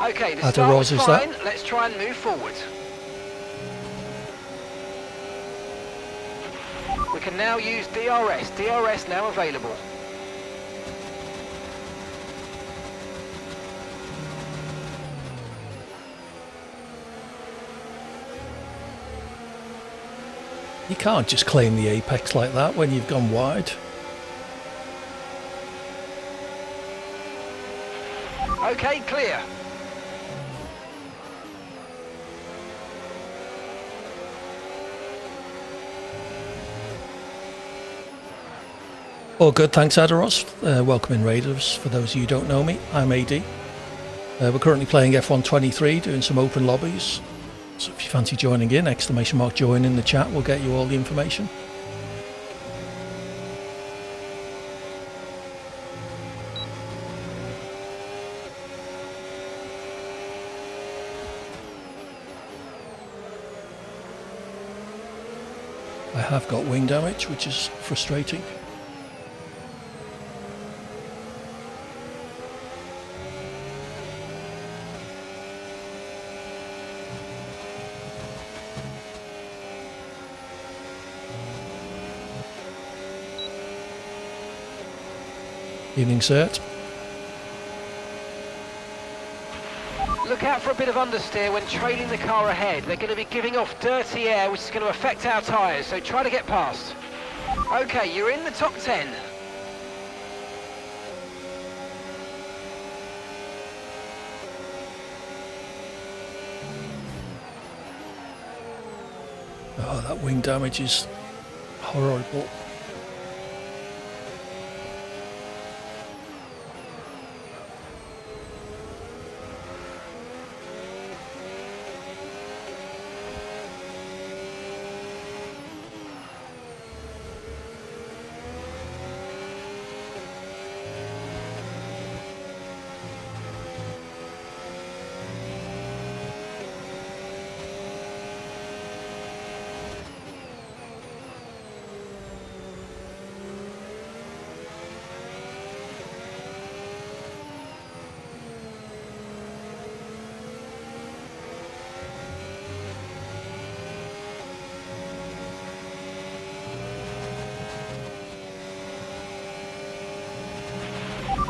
Okay, the Ada start Ros, was is that? fine. Let's try and move forward. We can now use DRS. DRS now available. You can't just claim the apex like that when you've gone wide. Okay, clear. All good, thanks Adaros. Welcome in raiders. For those of you who don't know me, I'm AD. We're currently playing F123, doing some open lobbies. So if you fancy joining in, ! join in the chat, we'll get you all the information. I have got wing damage, which is frustrating. Evening, cert. Look out for a bit of understeer when trailing the car ahead. They're going to be giving off dirty air, which is going to affect our tyres, so try to get past. Okay, you're in the top 10. Oh, that wing damage is horrible.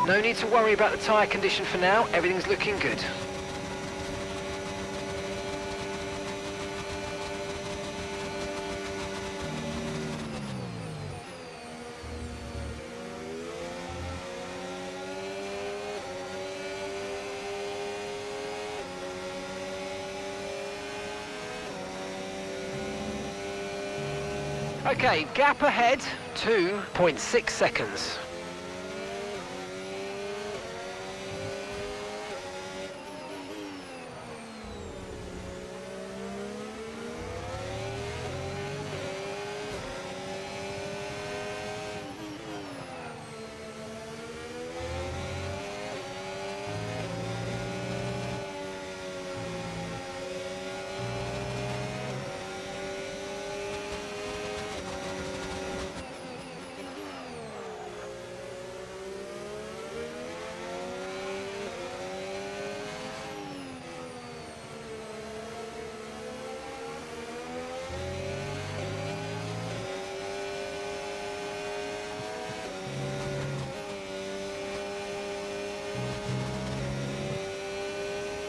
No need to worry about the tyre condition for now. Everything's looking good. Okay, gap ahead, 2.6 seconds.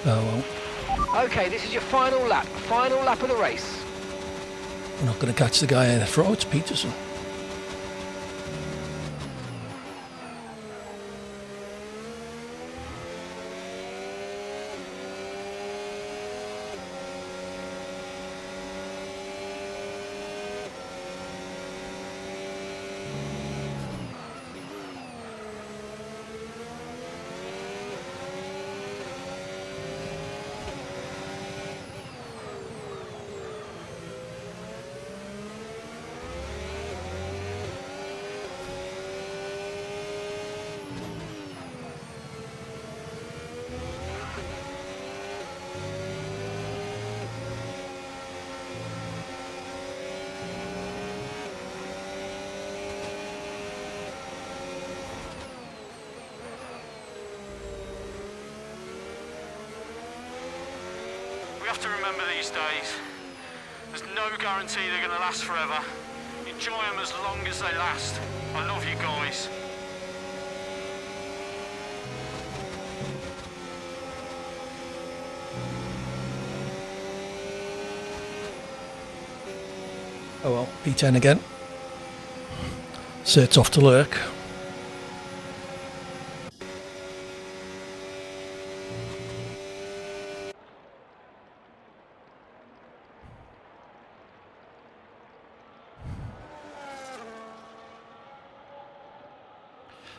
Oh well, Okay, this is your final lap of the race. we're not going to catch the guy in the throw. It's Peterson. We have to remember these days, there's no guarantee they're going to last forever. Enjoy them as long as they last. I love you guys. Oh well, P10 again. So it's off to lurk.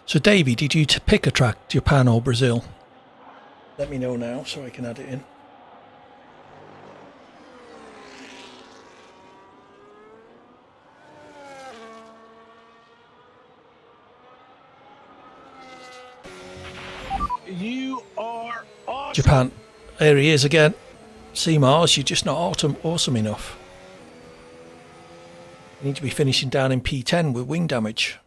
So Davey, did you pick a track, Japan or Brazil? Let me know now so I can add it in. You are awesome. Japan. There he is again. See Mars, you're just not awesome enough. You need to be finishing down in P10 with wing damage.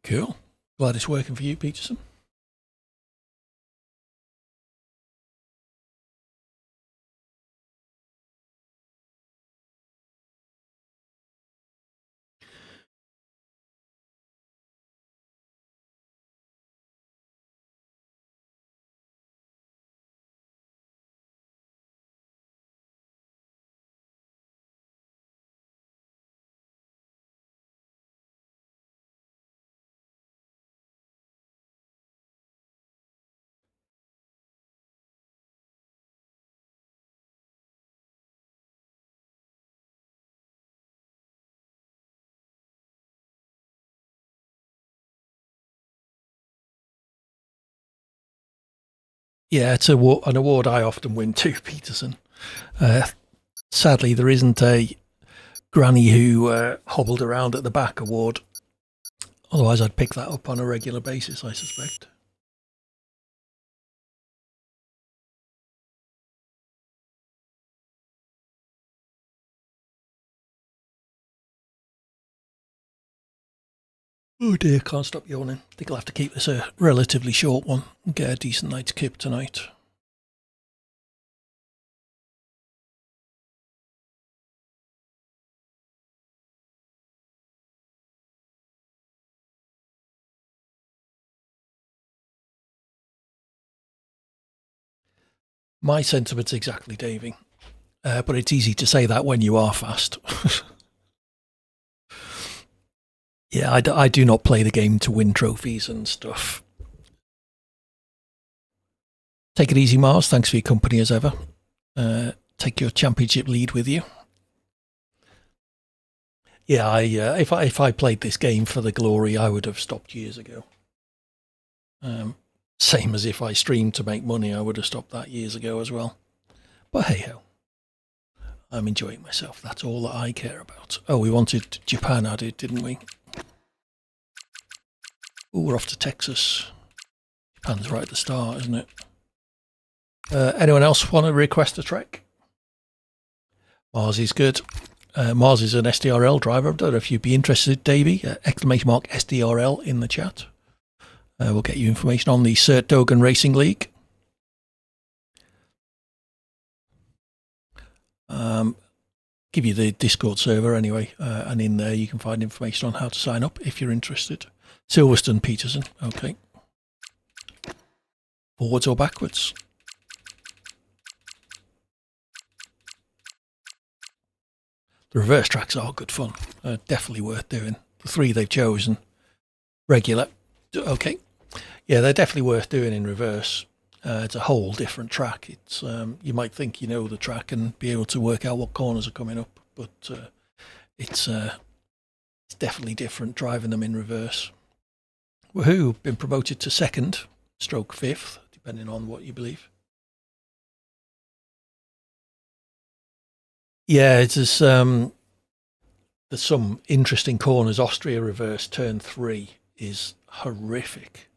Cool. Glad it's working for you, Peterson. Yeah, it's an award I often win too, Peterson. Sadly, there isn't a granny who hobbled around at the back award. Otherwise, I'd pick that up on a regular basis, I suspect. Oh dear, can't stop yawning. I think I'll have to keep this a relatively short one and get a decent night's kip tonight. My sentiments exactly, Davey. But it's easy to say that when you are fast. Yeah, I do not play the game to win trophies and stuff. Take it easy, Mars. Thanks for your company as ever. Take your championship lead with you. Yeah, if I played this game for the glory, I would have stopped years ago. Same as if I streamed to make money, I would have stopped that years ago as well. But hey ho, I'm enjoying myself. That's all that I care about. Oh, we wanted Japan added, didn't we? Oh, we're off to Texas. Japan's right at the start, isn't it? Anyone else want to request a trek? Mars is good. Mars is an SDRL driver. I don't know if you'd be interested, Davey. Exclamation mark SDRL in the chat. We'll get you information on the Cert Dogan Racing League. Give you the Discord server anyway, and in there you can find information on how to sign up if you're interested. Silverstone Peterson, okay. Forwards or backwards? The reverse tracks are good fun. Definitely worth doing. The 3 they've chosen. Regular. Okay. Yeah, they're definitely worth doing in reverse. It's a whole different track. It's you might think you know the track and be able to work out what corners are coming up, but it's definitely different driving them in reverse. Woohoo! Been promoted to 2nd, stroke 5th, depending on what you believe. Yeah, there's some interesting corners. Austria reverse turn 3 is horrific.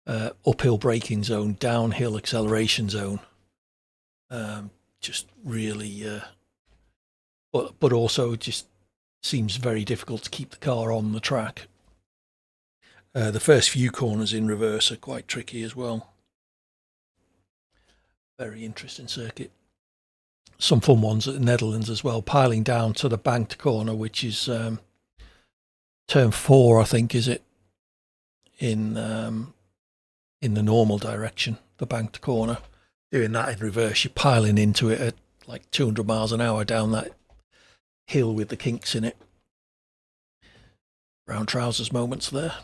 Uphill braking zone, downhill acceleration zone. Just really, but also just seems very difficult to keep the car on the track. The first few corners in reverse are quite tricky as well. Very interesting circuit. Some fun ones at the Netherlands as well, piling down to the banked corner, which is turn 4, I think, is it, in the normal direction, the banked corner. Doing that in reverse, you're piling into it at like 200 miles an hour down that hill with the kinks in it. Brown trousers moments there.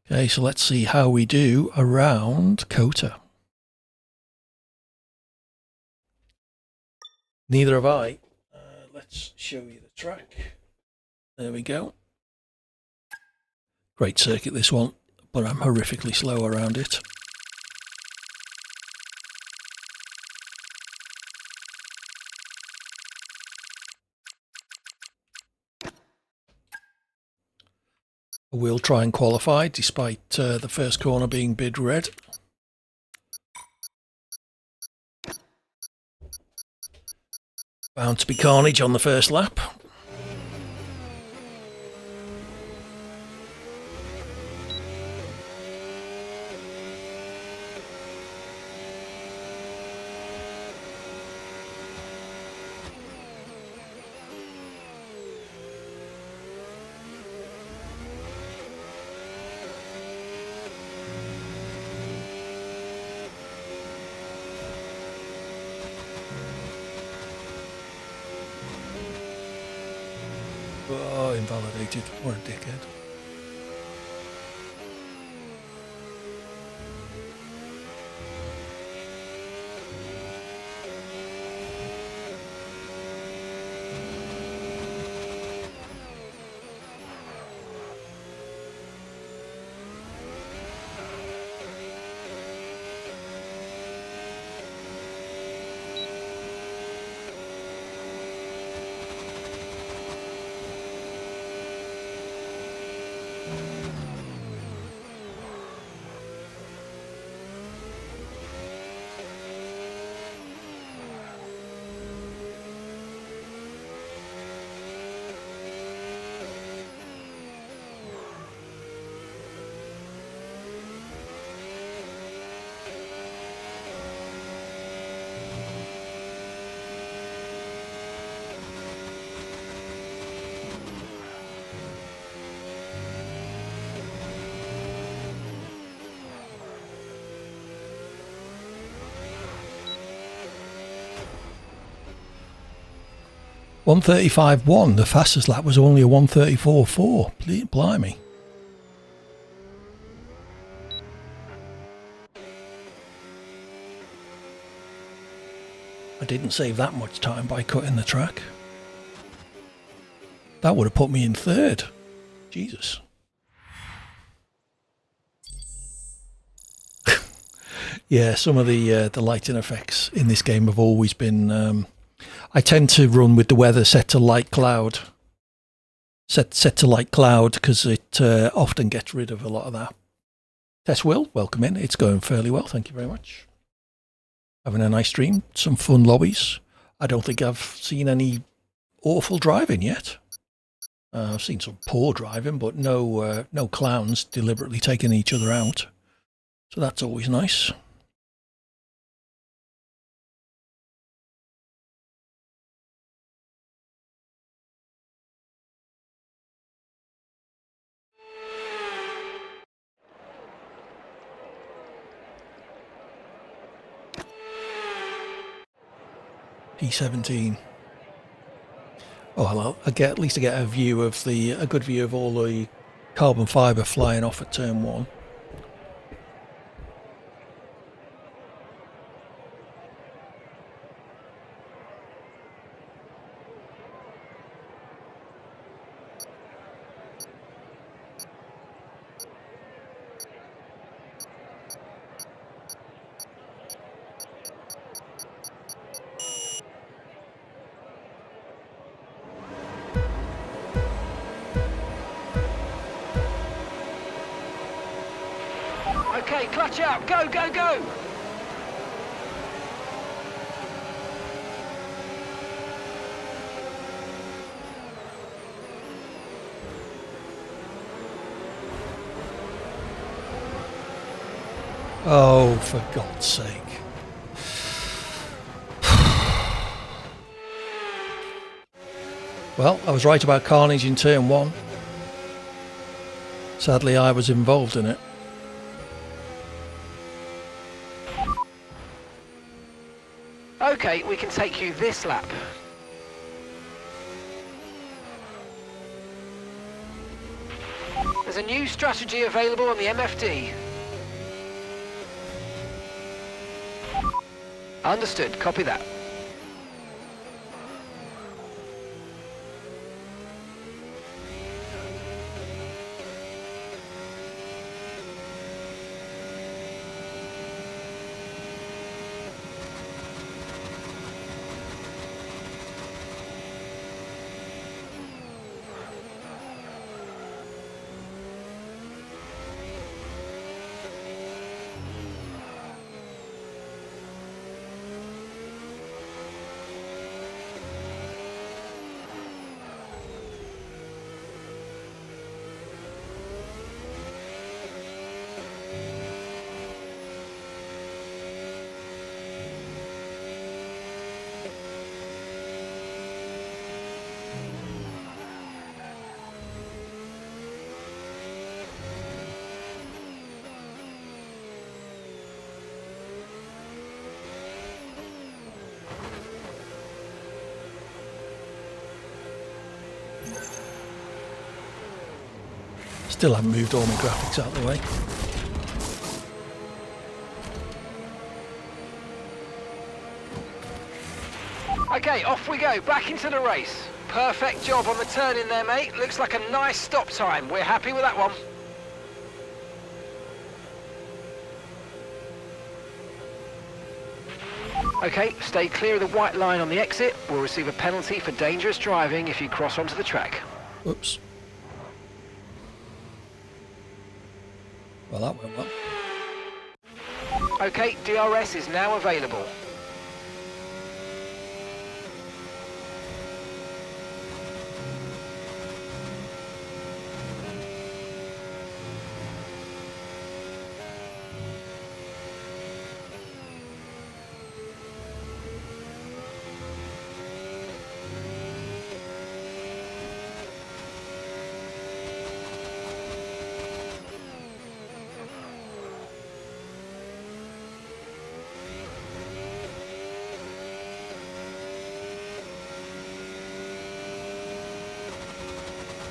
Okay, so let's see how we do around Kota. Neither have I. Let's show you the track. There we go. Great circuit, this one, but I'm horrifically slow around it. We'll try and qualify despite the first corner being bid red. Bound to be carnage on the first lap. Oh, invalidated. What a dickhead. .135.1. The fastest lap was only a 134.4. Blimey. I didn't save that much time by cutting the track. That would have put me in 3rd. Jesus. Yeah, some of the lighting effects in this game have always been I tend to run with the weather set to light cloud. Set to light cloud because it often gets rid of a lot of that. Tess Will, welcome in. It's going fairly well, thank you very much. Having a nice stream, some fun lobbies. I don't think I've seen any awful driving yet. I've seen some poor driving, but no clowns deliberately taking each other out. So that's always nice. P17. Oh, well, at least I get a good view of all the carbon fibre flying off at turn 1. Okay, clutch out, go, go, go! Oh, for God's sake. Well, I was right about carnage in turn 1. Sadly, I was involved in it. Okay, we can take you this lap. There's a new strategy available on the MFD. Understood, copy that. Still haven't moved all my graphics out of the way. Okay, off we go, back into the race. Perfect job on the turn in there, mate. Looks like a nice stop time. We're happy with that one. Okay, stay clear of the white line on the exit. We'll receive a penalty for dangerous driving if you cross onto the track. Oops. Well, that went well. Okay, DRS is now available.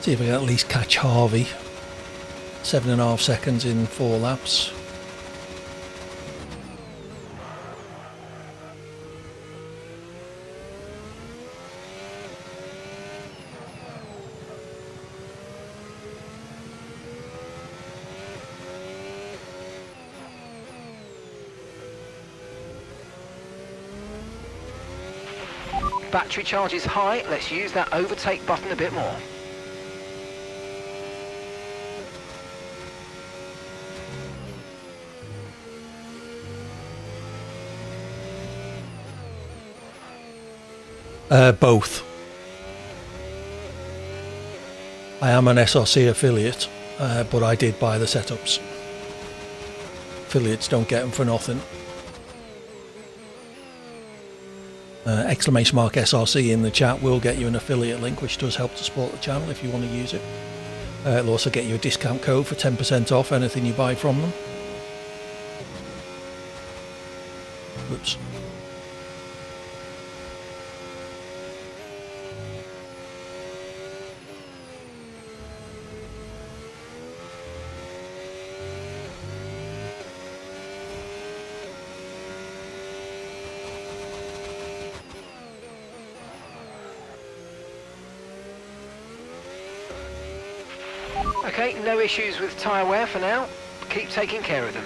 See if I can at least catch Harvey. 7.5 seconds in 4 laps. battery charge is high. Let's use that overtake button a bit more. Both. I am an SRC affiliate, but I did buy the setups. Affiliates don't get them for nothing. Exclamation mark SRC in the chat will get you an affiliate link, which does help to support the channel if you want to use it. It'll also get you a discount code for 10% off anything you buy from them. Whoops. Okay, no issues with tyre wear for now. Keep taking care of them.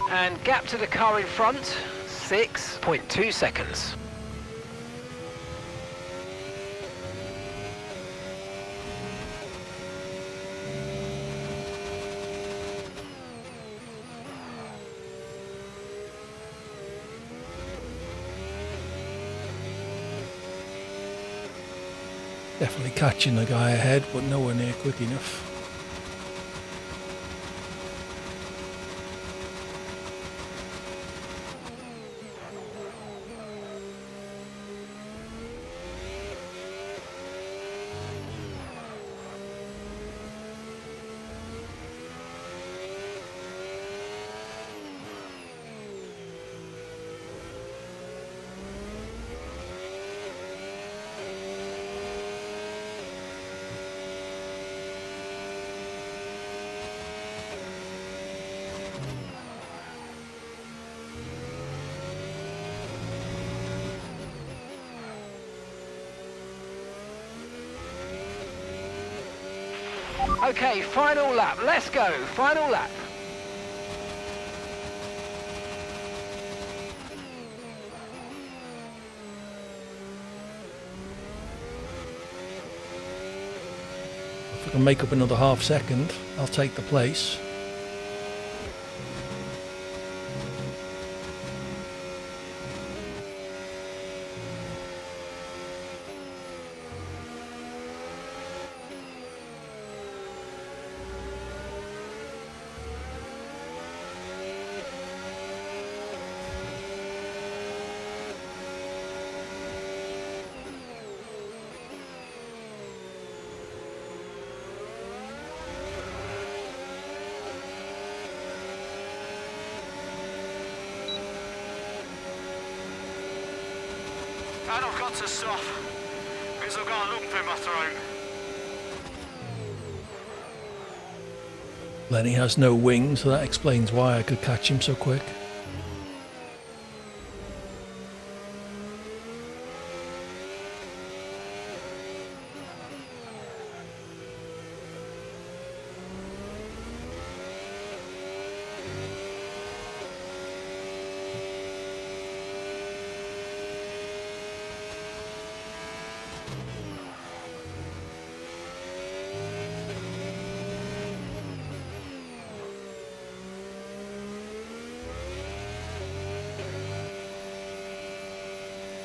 And gap to the car in front, 6.2 seconds. Definitely catching the guy ahead, but nowhere near quick enough. Okay, final lap. Let's go. Final lap. If I can make up another half second, I'll take the place. And I've got to stop because I've got a lump in my throat. Lenny has no wings, so that explains why I could catch him so quick.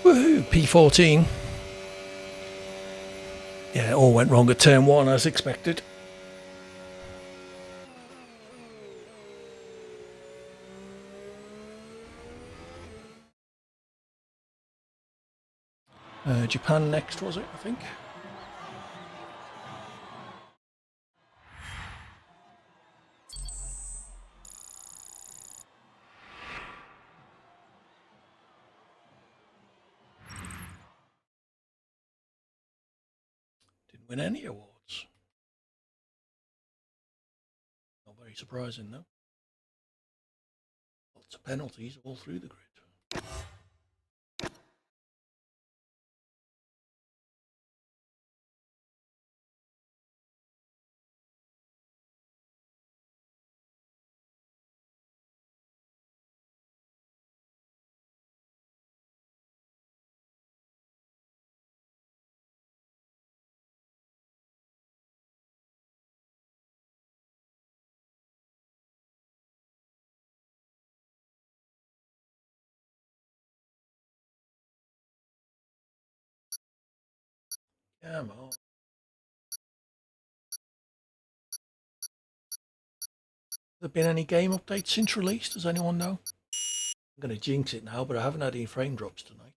Woohoo, P14. Yeah, it all went wrong at turn 1 as expected. Japan next, was it, I think? Didn't win any awards. Not very surprising, though. Lots of penalties all through the grid. Come on. Have there been any game updates since release? Does anyone know? I'm going to jinx it now, but I haven't had any frame drops tonight.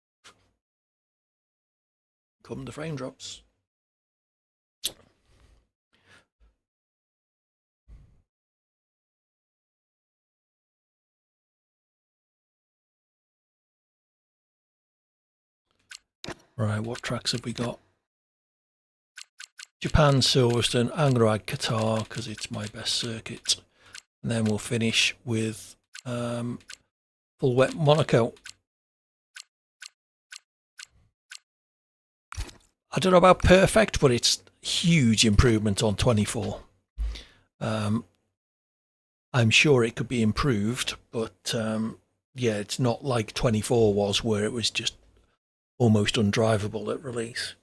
Come the frame drops. Right, what tracks have we got? Japan, Silverstone. I'm going to add Qatar because it's my best circuit. And then we'll finish with full wet Monaco. I don't know about perfect, but it's huge improvement on 24. I'm sure it could be improved, but yeah, it's not like 24 was, where it was just almost undrivable at release.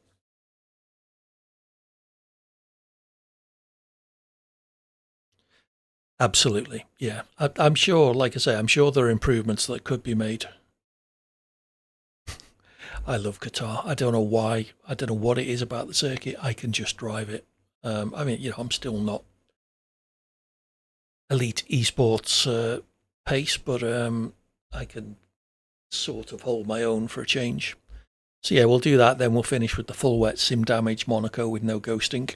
Absolutely, yeah. I'm sure, like I say, I'm sure there are improvements that could be made. I love Qatar. I don't know why. I don't know what it is about the circuit. I can just drive it. I mean, you know, I'm still not elite esports pace, but I can sort of hold my own for a change. So yeah, we'll do that. Then we'll finish with the full wet sim damage Monaco with no ghosting.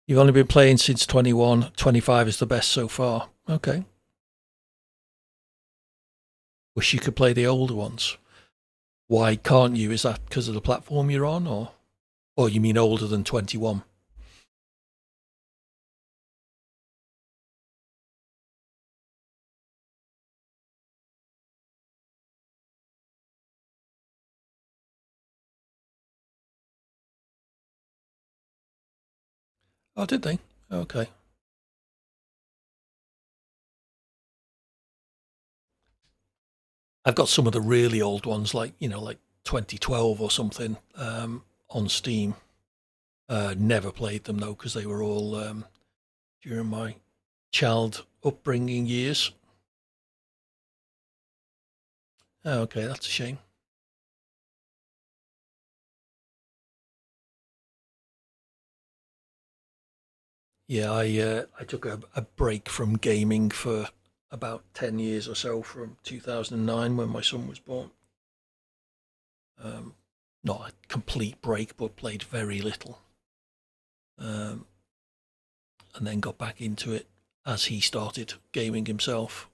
You've only been playing since 21. 25 is the best so far. Okay. Wish you could play the older ones. Why can't you? Is that because of the platform you're on, or you mean older than 21? Oh, did they? Okay. I've got some of the really old ones, like, you know, like 2012 or something, on Steam. Never played them though, because they were all during my child upbringing years. Oh, okay, that's a shame. Yeah, I took a break from gaming for about 10 years or so, from 2009 when my son was born. Not a complete break, but played very little. And then got back into it as he started gaming himself.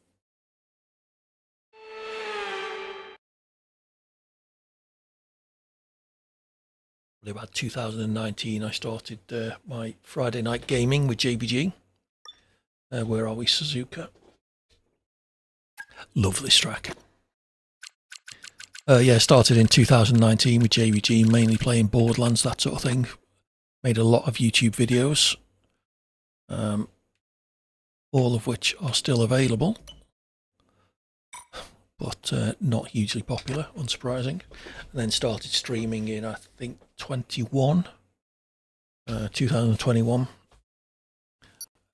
About 2019, I started my Friday night gaming with JBG. Where are we, Suzuka? Love this track. Yeah, started in 2019 with JBG, mainly playing Borderlands, that sort of thing. Made a lot of YouTube videos, all of which are still available, but not hugely popular, unsurprising. And then started streaming in, I think, 2021.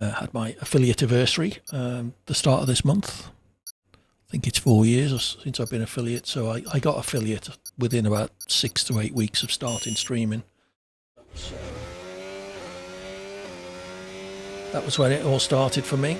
Had my affiliate anniversary the start of this month. I think it's 4 years since I've been affiliate, so I got affiliate within about 6 to 8 weeks of starting streaming. So that was when it all started for me.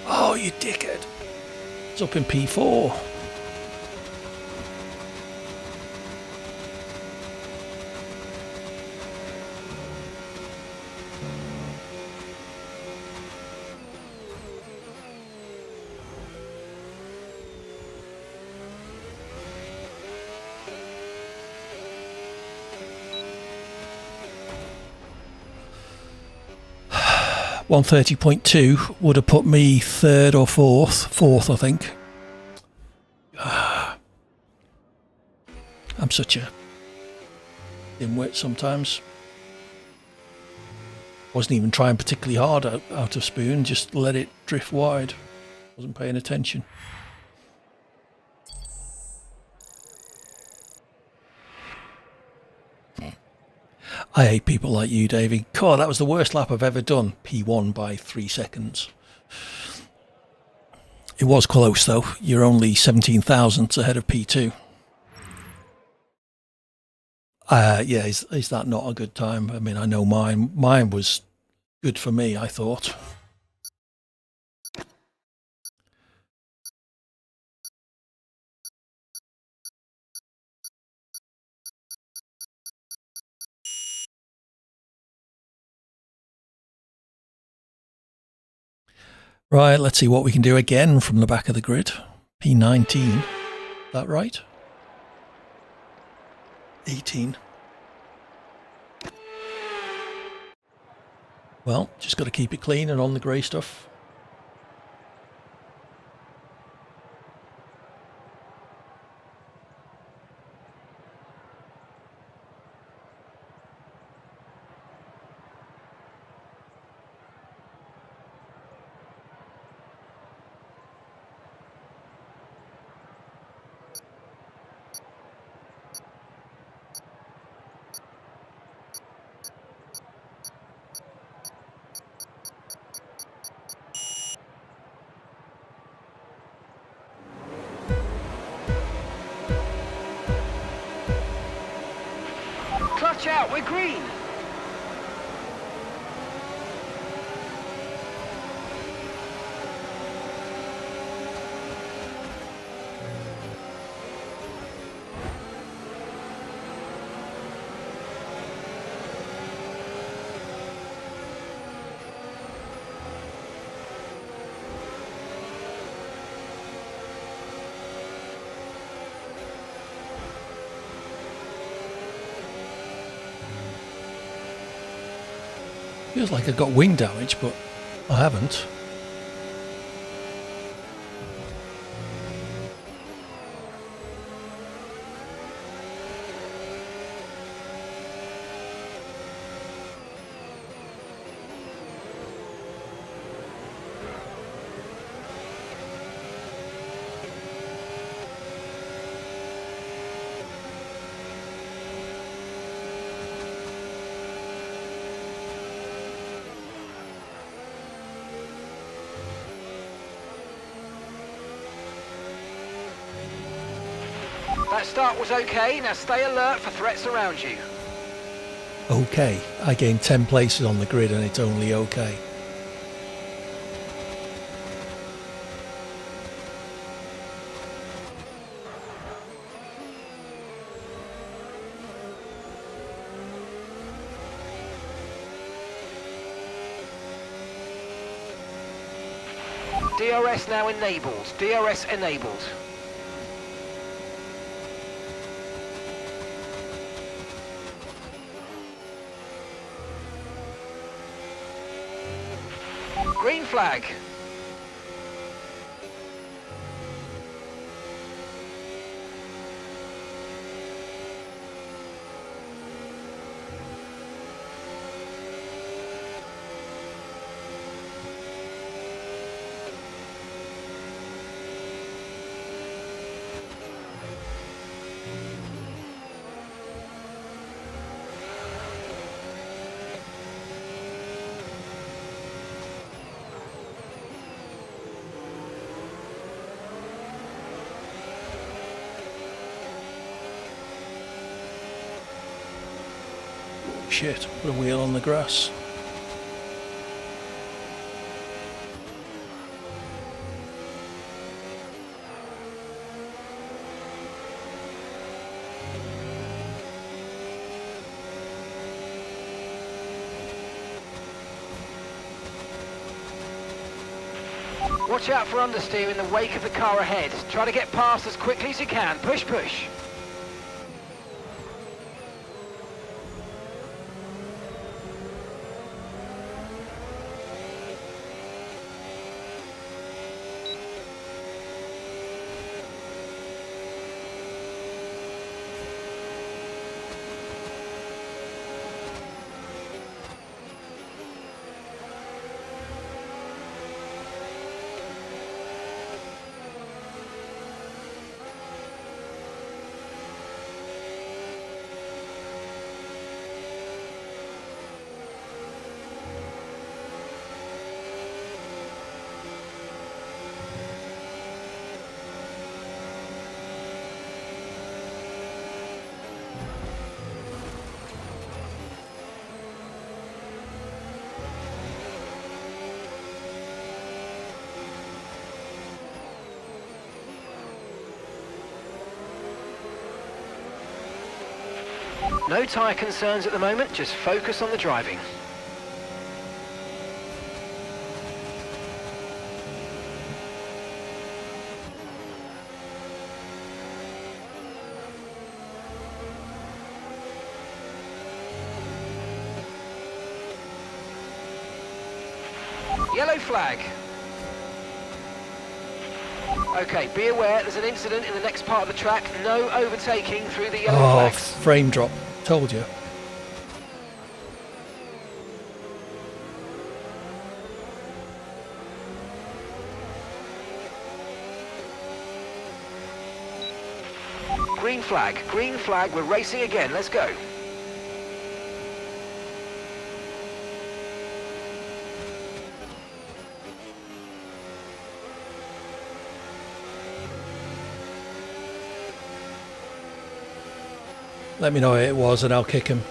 Oh, you dickhead. It's up in P4. .130.2 would have put me third or fourth I think. I'm such a dimwit sometimes. Wasn't even trying particularly hard out of spoon, just let it drift wide. Wasn't paying attention. I hate people like you, Davey. God, that was the worst lap I've ever done. P1 by 3 seconds. It was close, though. You're only 17 thousandths ahead of P2. Yeah, is that not a good time? I mean, I know mine was good for me, I thought. Right, let's see what we can do again from the back of the grid. P19. Is that right? 18. Well, just got to keep it clean and on the grey stuff. Clutch out, we're green. Feels like I got wing damage, but I haven't. That start was okay, now stay alert for threats around you. okay. I gained 10 places on the grid and it's only okay. DRS now enabled. DRS enabled. Green flag. Shit, put a wheel on the grass. Watch out for understeer in the wake of the car ahead. Try to get past as quickly as you can. Push, push. No tyre concerns at the moment, just focus on the driving. Yellow flag. Okay, be aware there's an incident in the next part of the track. No overtaking through the yellow flags. Frame drop. Told you. Green flag, we're racing again, let's go. Let me know who it was and I'll kick him.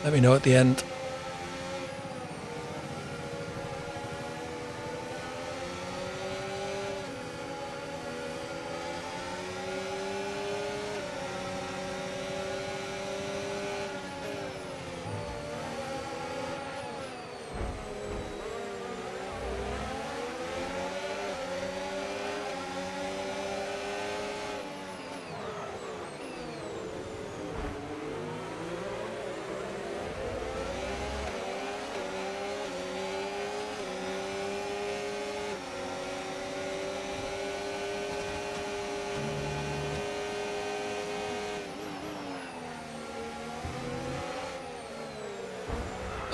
Let me know at the end.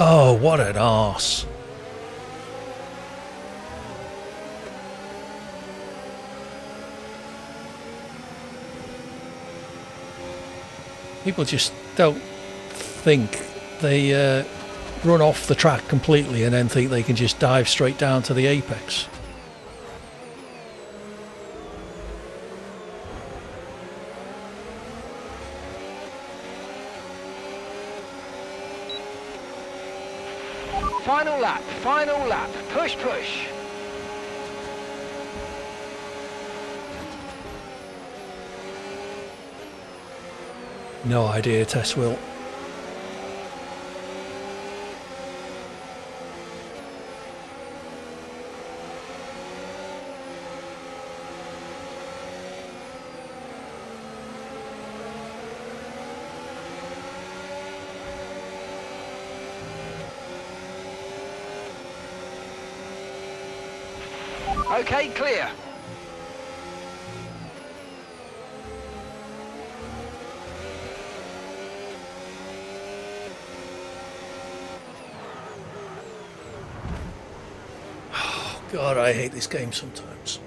Oh, what an arse. People just don't think. They run off the track completely and then think they can just dive straight down to the apex. Final lap, final lap. Push, push. No idea, Tess will. Okay, clear. God, I hate this game sometimes.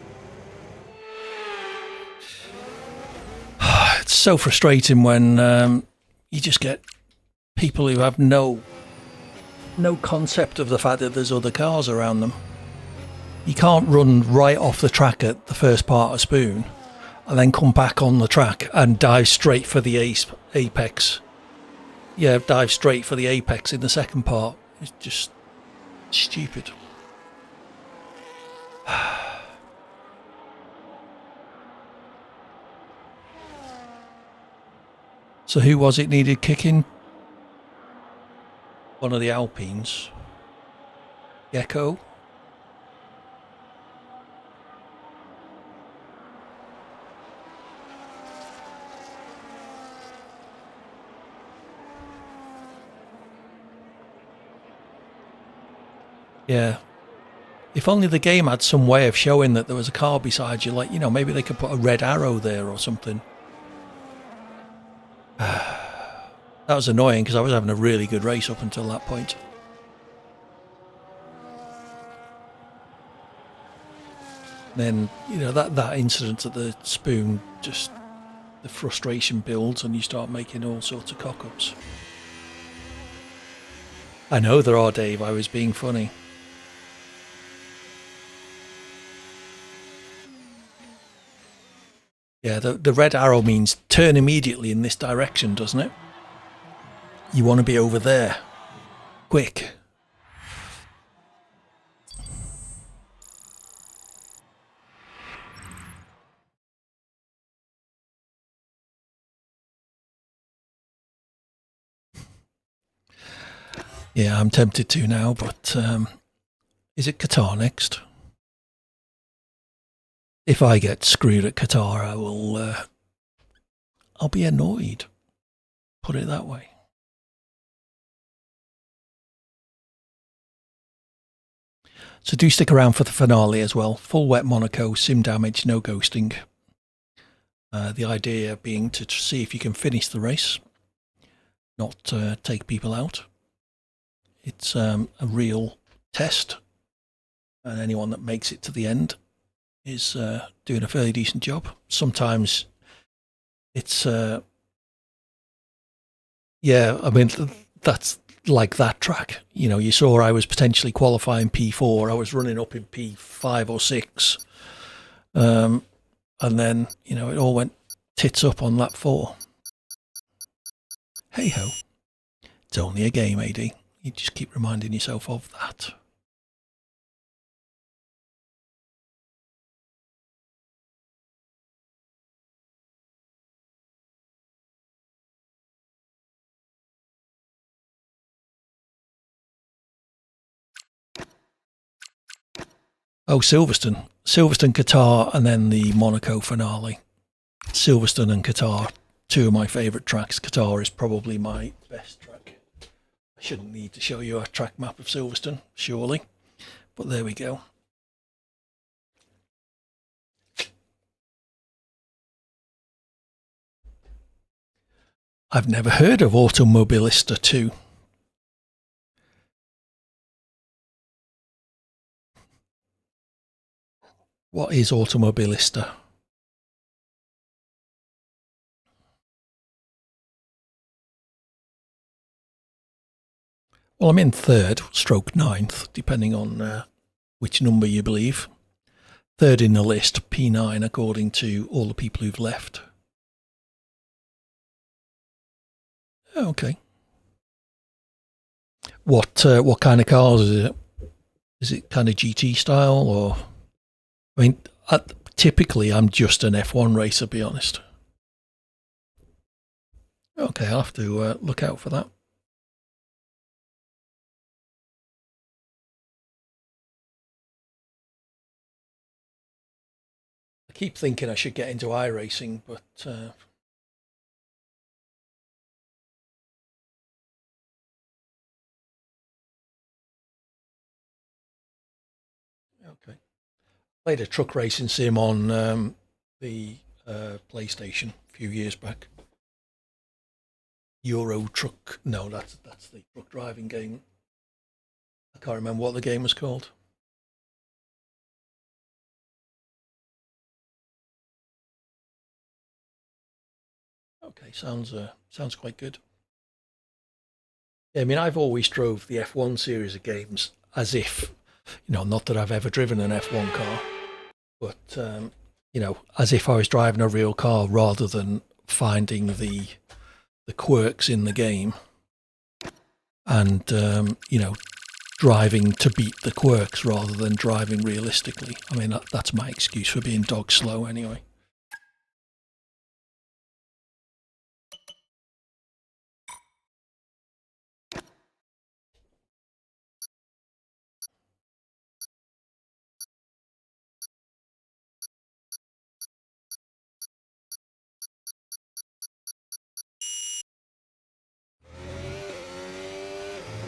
It's so frustrating when you just get people who have no concept of the fact that there's other cars around them. You can't run right off the track at the first part of Spoon and then come back on the track and dive straight for the apex. Yeah, dive straight for the apex in the second part. It's just stupid. So who was it needed kicking? One of the Alpines. Gecko? Yeah. If only the game had some way of showing that there was a car beside you, like, you know, maybe they could put a red arrow there or something. That was annoying because I was having a really good race up until that point. Then, you know, that incident at the Spoon, just the frustration builds and you start making all sorts of cock-ups. I know there are, Dave, I was being funny. Yeah, the red arrow means turn immediately in this direction, doesn't it? You want to be over there. Quick. Yeah, I'm tempted to now, but is it Qatar next? If I get screwed at Qatar, I will. I'll be annoyed. Put it that way. So do stick around for the finale as well. Full wet Monaco, sim damage, no ghosting. The idea being to see if you can finish the race, not take people out. It's a real test, and anyone that makes it to the end is doing a fairly decent job. Sometimes it's yeah, I mean, that's like that track. You know, you saw I was potentially qualifying P4. I was running up in P5 or 6. And then, you know, it all went tits up on lap 4. Hey ho. It's only a game, AD. You just keep reminding yourself of that. Oh, Silverstone. Silverstone, Qatar, and then the Monaco finale. Silverstone and Qatar, two of my favourite tracks. Qatar is probably my best track. I shouldn't need to show you a track map of Silverstone, surely. But there we go. I've never heard of Automobilista 2. What is Automobilista? Well, I'm in 3rd, stroke 9th, depending on which number you believe. 3rd in the list, P9, according to all the people who've left. Okay. What kind of cars is it? Is it kind of GT style, or? I mean, typically I'm just an F1 racer, to be honest. Okay, I'll have to look out for that. I keep thinking I should get into iRacing, but okay. Played a truck racing sim on the PlayStation a few years back. Euro Truck. No, that's the truck driving game. I can't remember what the game was called. Okay, sounds quite good. Yeah, I mean, I've always drove the F1 series of games as if, not that I've ever driven an F1 car, but as if I was driving a real car rather than finding the quirks in the game and driving to beat the quirks rather than driving realistically. I mean, that's my excuse for being dog slow anyway.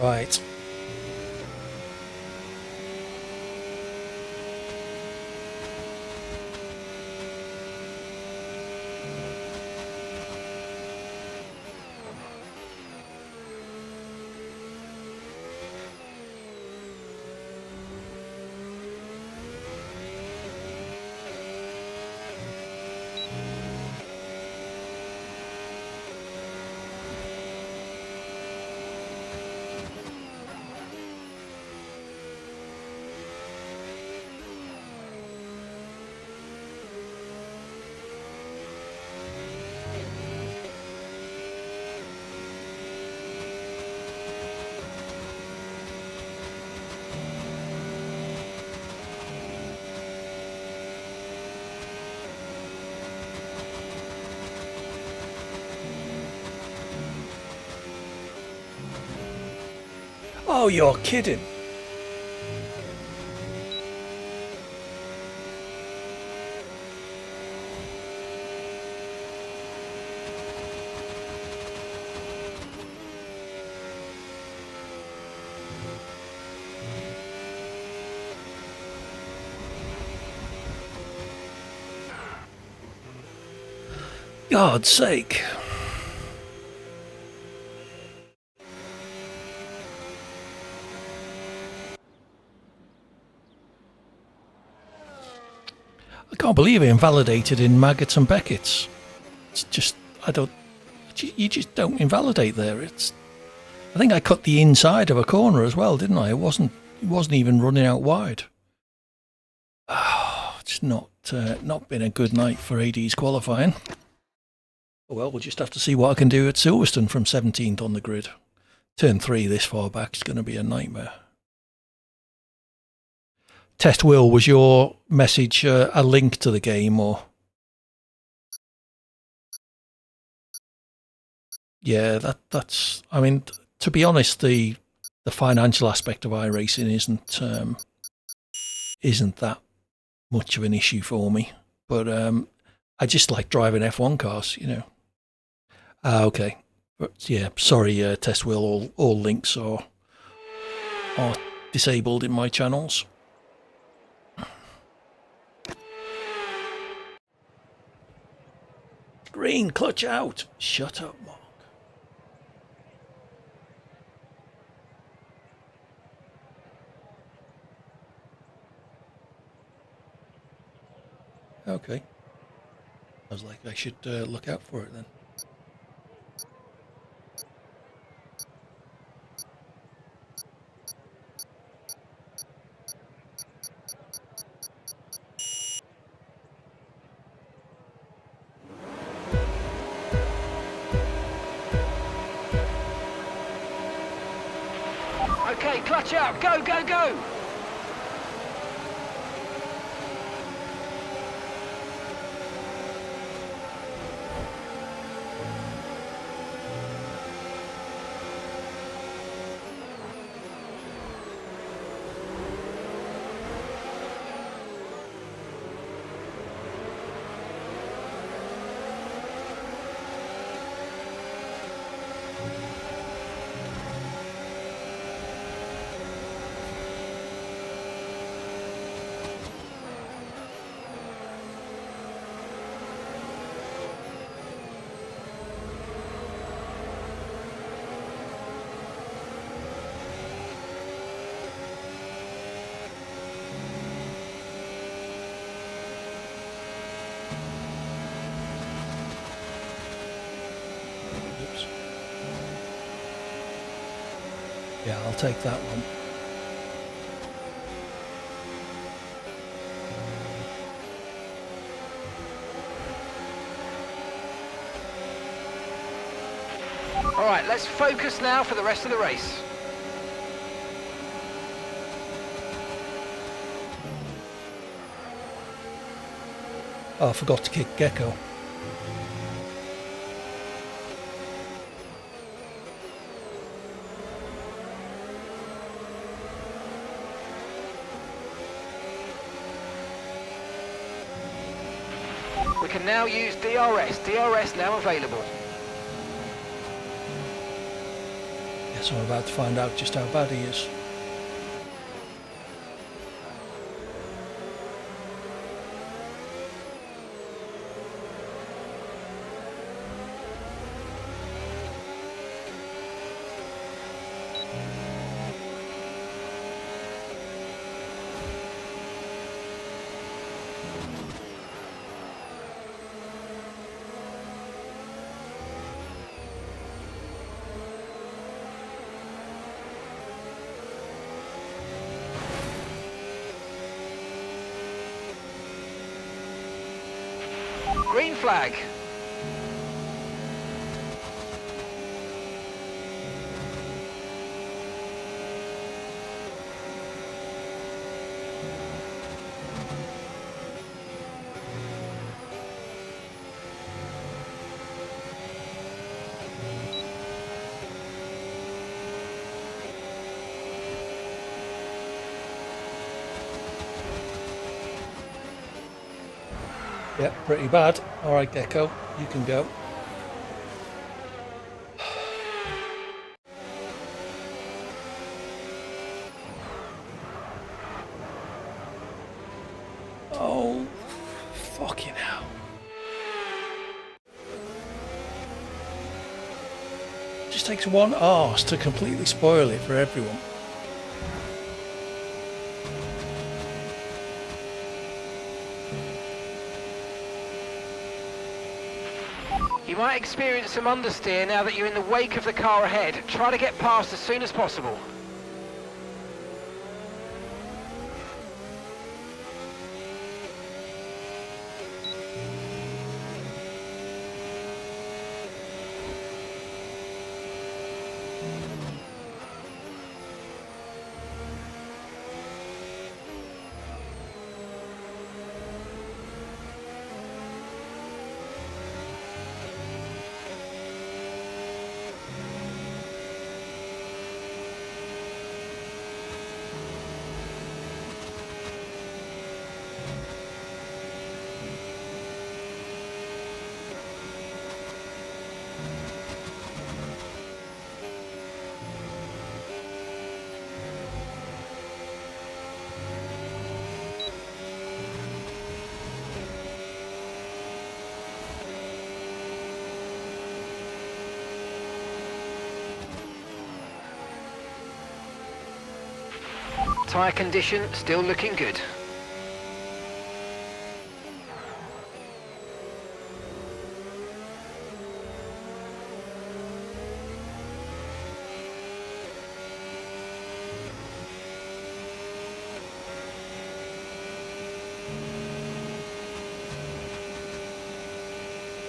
Right. Oh, you're kidding. God's sake. I can't believe it invalidated in Maggots and Beckett's. It's just, you just don't invalidate there. I think I cut the inside of a corner as well, didn't I? It wasn't even running out wide. Oh, it's not been a good night for AD's qualifying. Well, we'll just have to see what I can do at Silverstone from 17th on the grid. Turn 3 this far back is going to be a nightmare. Test Will, was your message a link to the game, or? Yeah, that's. I mean, to be honest, the financial aspect of iRacing isn't that much of an issue for me. But I just like driving F1 cars, Okay, but yeah, sorry, Test Will. All links are disabled in my channels. Green, clutch out. Shut up, Mark. Okay. I was like, I should look out for it then. Okay, clutch out, go, go, go! Yeah, I'll take that one. All right, let's focus now for the rest of the race. Oh, I forgot to kick Gecko. We can now use DRS. DRS now available. Yes, I'm about to find out just how bad he is. Green flag. Yep, pretty bad. Alright, Gecko, you can go. Oh, fucking hell. Just takes one arse to completely spoil it for everyone. You might experience some understeer now that you're in the wake of the car ahead. Try to get past as soon as possible. Tyre condition still looking good.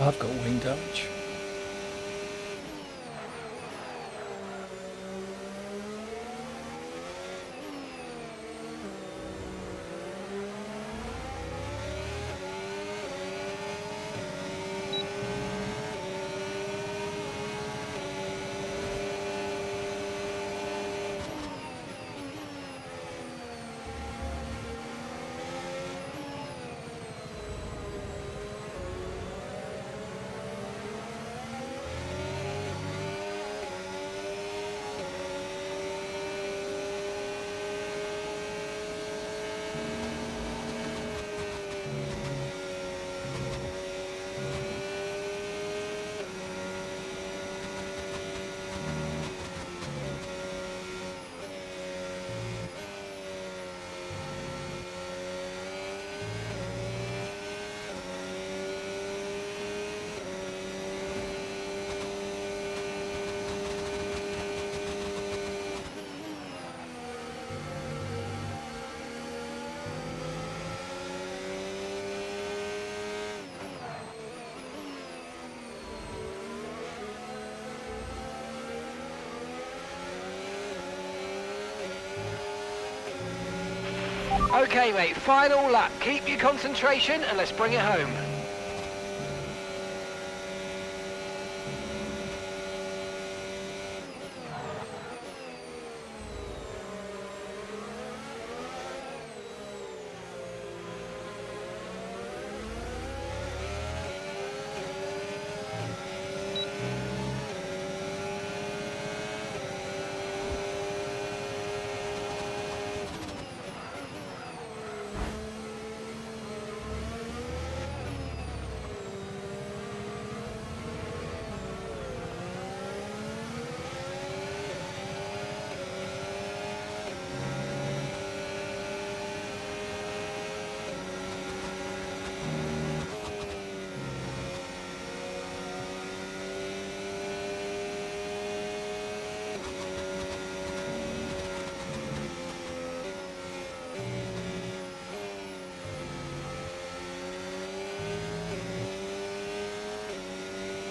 I've got wing damage. Okay, mate, final lap. Keep your concentration and let's bring it home.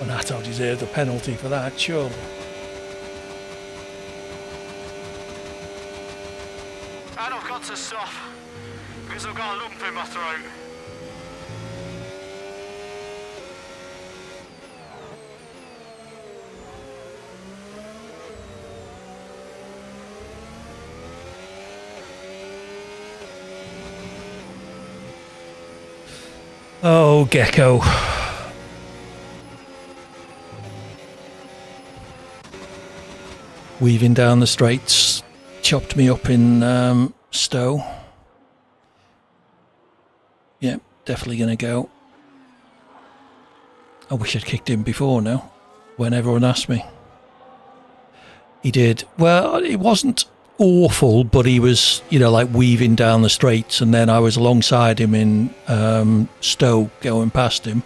Well, Nato deserved a penalty for that, surely. And I've got to stop because I've got a lump in my throat. Oh, Gecko. Weaving down the straights, chopped me up in Stowe. Yep, definitely going to go. I wish I'd kicked him before now, when everyone asked me. He did. Well, it wasn't awful, but he was, you know, like weaving down the straights, and then I was alongside him in Stowe going past him,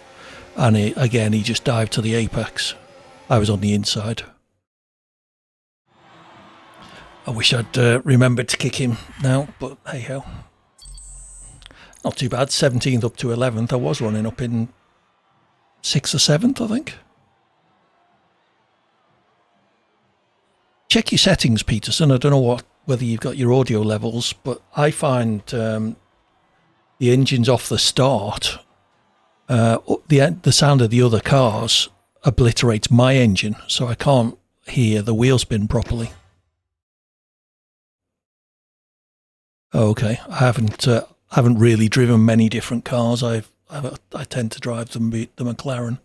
and he just dived to the apex. I was on the inside. I wish I'd remembered to kick him now, but hey ho. Not too bad, 17th up to 11th. I was running up in 6th or 7th, I think. Check your settings, Peterson. I don't know whether you've got your audio levels, but I find the engines off the start, the sound of the other cars obliterates my engine, so I can't hear the wheel spin properly. Okay, I haven't really driven many different cars. I tend to drive the McLaren.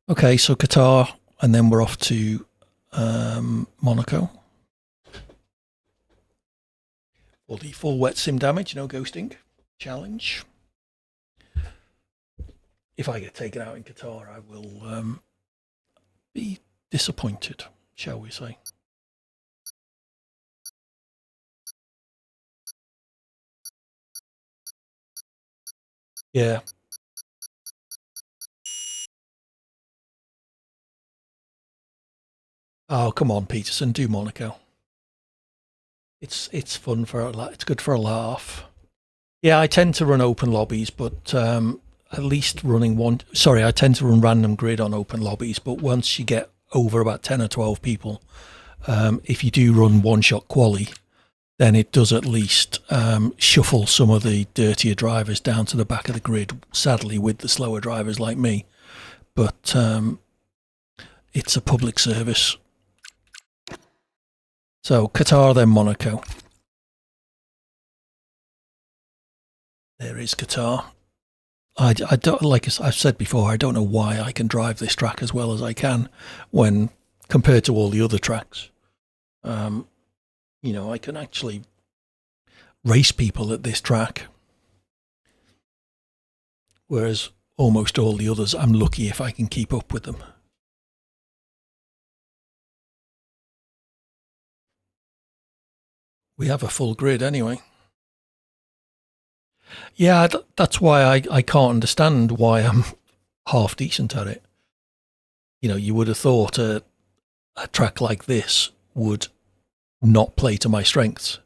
Okay, so Qatar, and then we're off to Monaco. For the full wet sim damage, no ghosting challenge. If I get taken out in Qatar, I will be disappointed, shall we say. Yeah. Oh, come on, Peterson, do Monaco. It's fun it's good for a laugh. Yeah, I tend to run open lobbies, but at least I tend to run random grid on open lobbies, but once you get over about 10 or 12 people, if you do run one-shot quali, then it does at least shuffle some of the dirtier drivers down to the back of the grid, sadly with the slower drivers like me. But it's a public service. So Qatar, then Monaco. There is Qatar. I don't, like I've said before, I don't know why I can drive this track as well as I can when compared to all the other tracks. You know, I can actually race people at this track, whereas almost all the others, I'm lucky if I can keep up with them. We have a full grid anyway. Yeah, that's why I can't understand why I'm half decent at it. You know, you would have thought a track like this would not play to my strengths.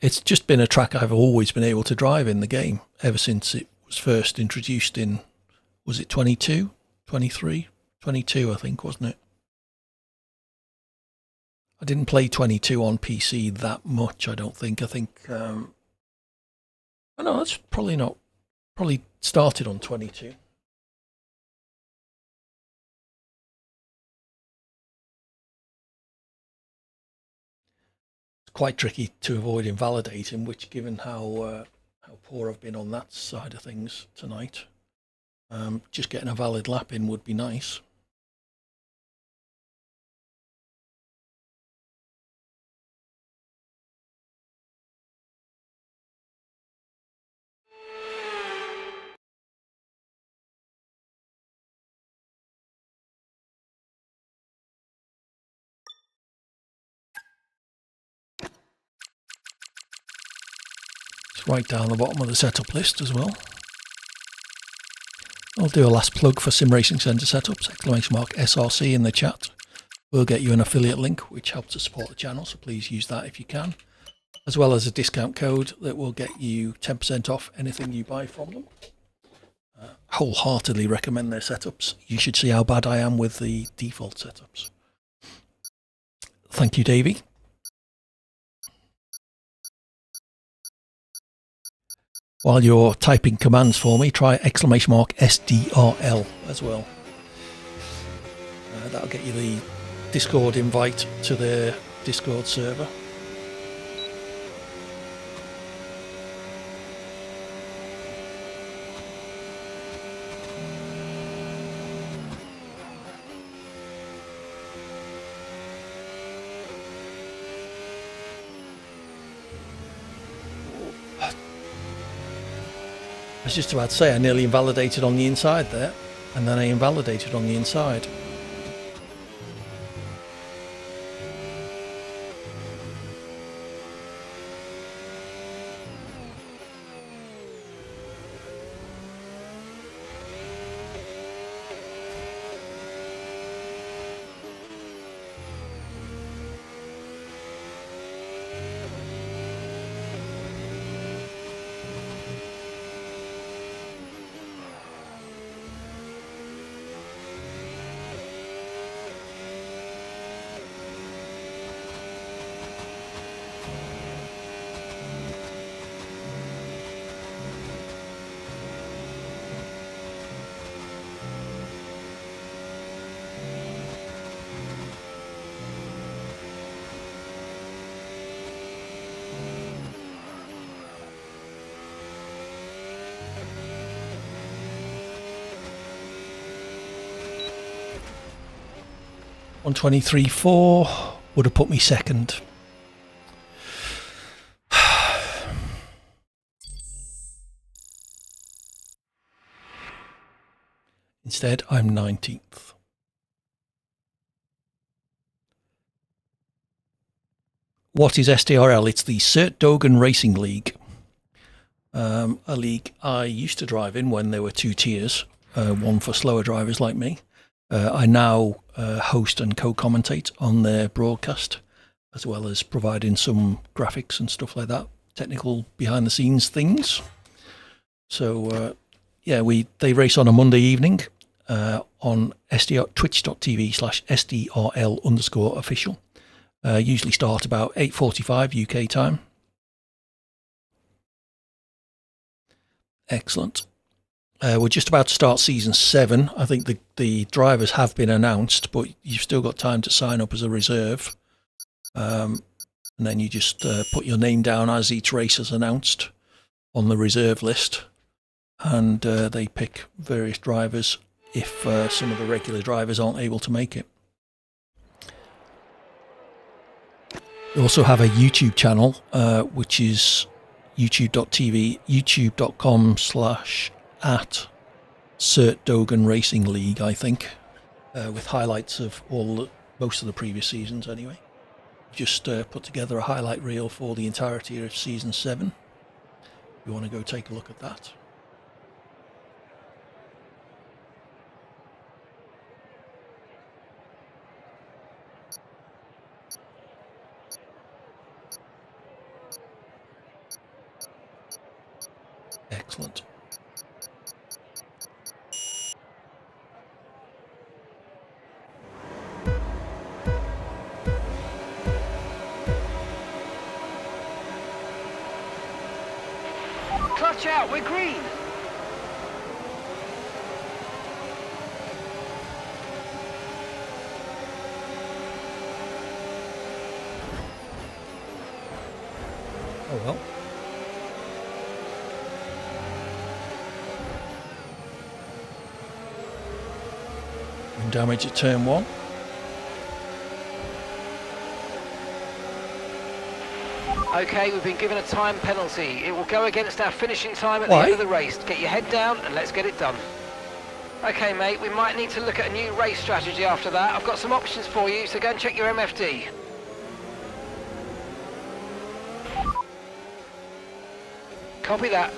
It's just been a track I've always been able to drive in the game ever since it was first introduced in, was it 22, 23, 22 I think, wasn't it? I didn't play 22 on PC that much, I don't think. I think, oh no, that's probably not, probably started on 22. It's quite tricky to avoid invalidating, which given how poor I've been on that side of things tonight, just getting a valid lap in would be nice. It's right down the bottom of the setup list as well. I'll do a last plug for Sim Racing Centre setups, !SRC in the chat. We'll get you an affiliate link which helps to support the channel, so please use that if you can, as well as a discount code that will get you 10% off anything you buy from them. Wholeheartedly recommend their setups. You should see how bad I am with the default setups. Thank you, Davey. While you're typing commands for me, try !SDRL as well. That'll get you the Discord invite to their Discord server. I was just about to say I nearly invalidated on the inside there, and then I invalidated on the inside. .123.4 would have put me second. Instead, I'm 19th. What is SDRL? It's the Cert Dogan Racing League. A league I used to drive in when there were two tiers, one for slower drivers like me. I now host and co-commentate on their broadcast, as well as providing some graphics and stuff like that, technical behind-the-scenes things. So, yeah, they race on a Monday evening on twitch.tv/SDRL_official. Usually start about 8:45 UK time. Excellent. We're just about to start season 7. I think the drivers have been announced, but you've still got time to sign up as a reserve. And then you just put your name down as each race is announced on the reserve list. And they pick various drivers if some of the regular drivers aren't able to make it. We also have a YouTube channel, which is youtube.com/@Cert Dogan Racing League, I think, with highlights of most of the previous seasons anyway. Just put together a highlight reel for the entirety of season 7. If you want to go take a look at that. Excellent. Watch out, we're green. Oh well. Wind damage at turn 1. Okay, we've been given a time penalty. It will go against our finishing time at Why? the end of the race. Get your head down and let's get it done. Okay, mate, we might need to look at a new race strategy after that. I've got some options for you, so go and check your MFD. Copy that.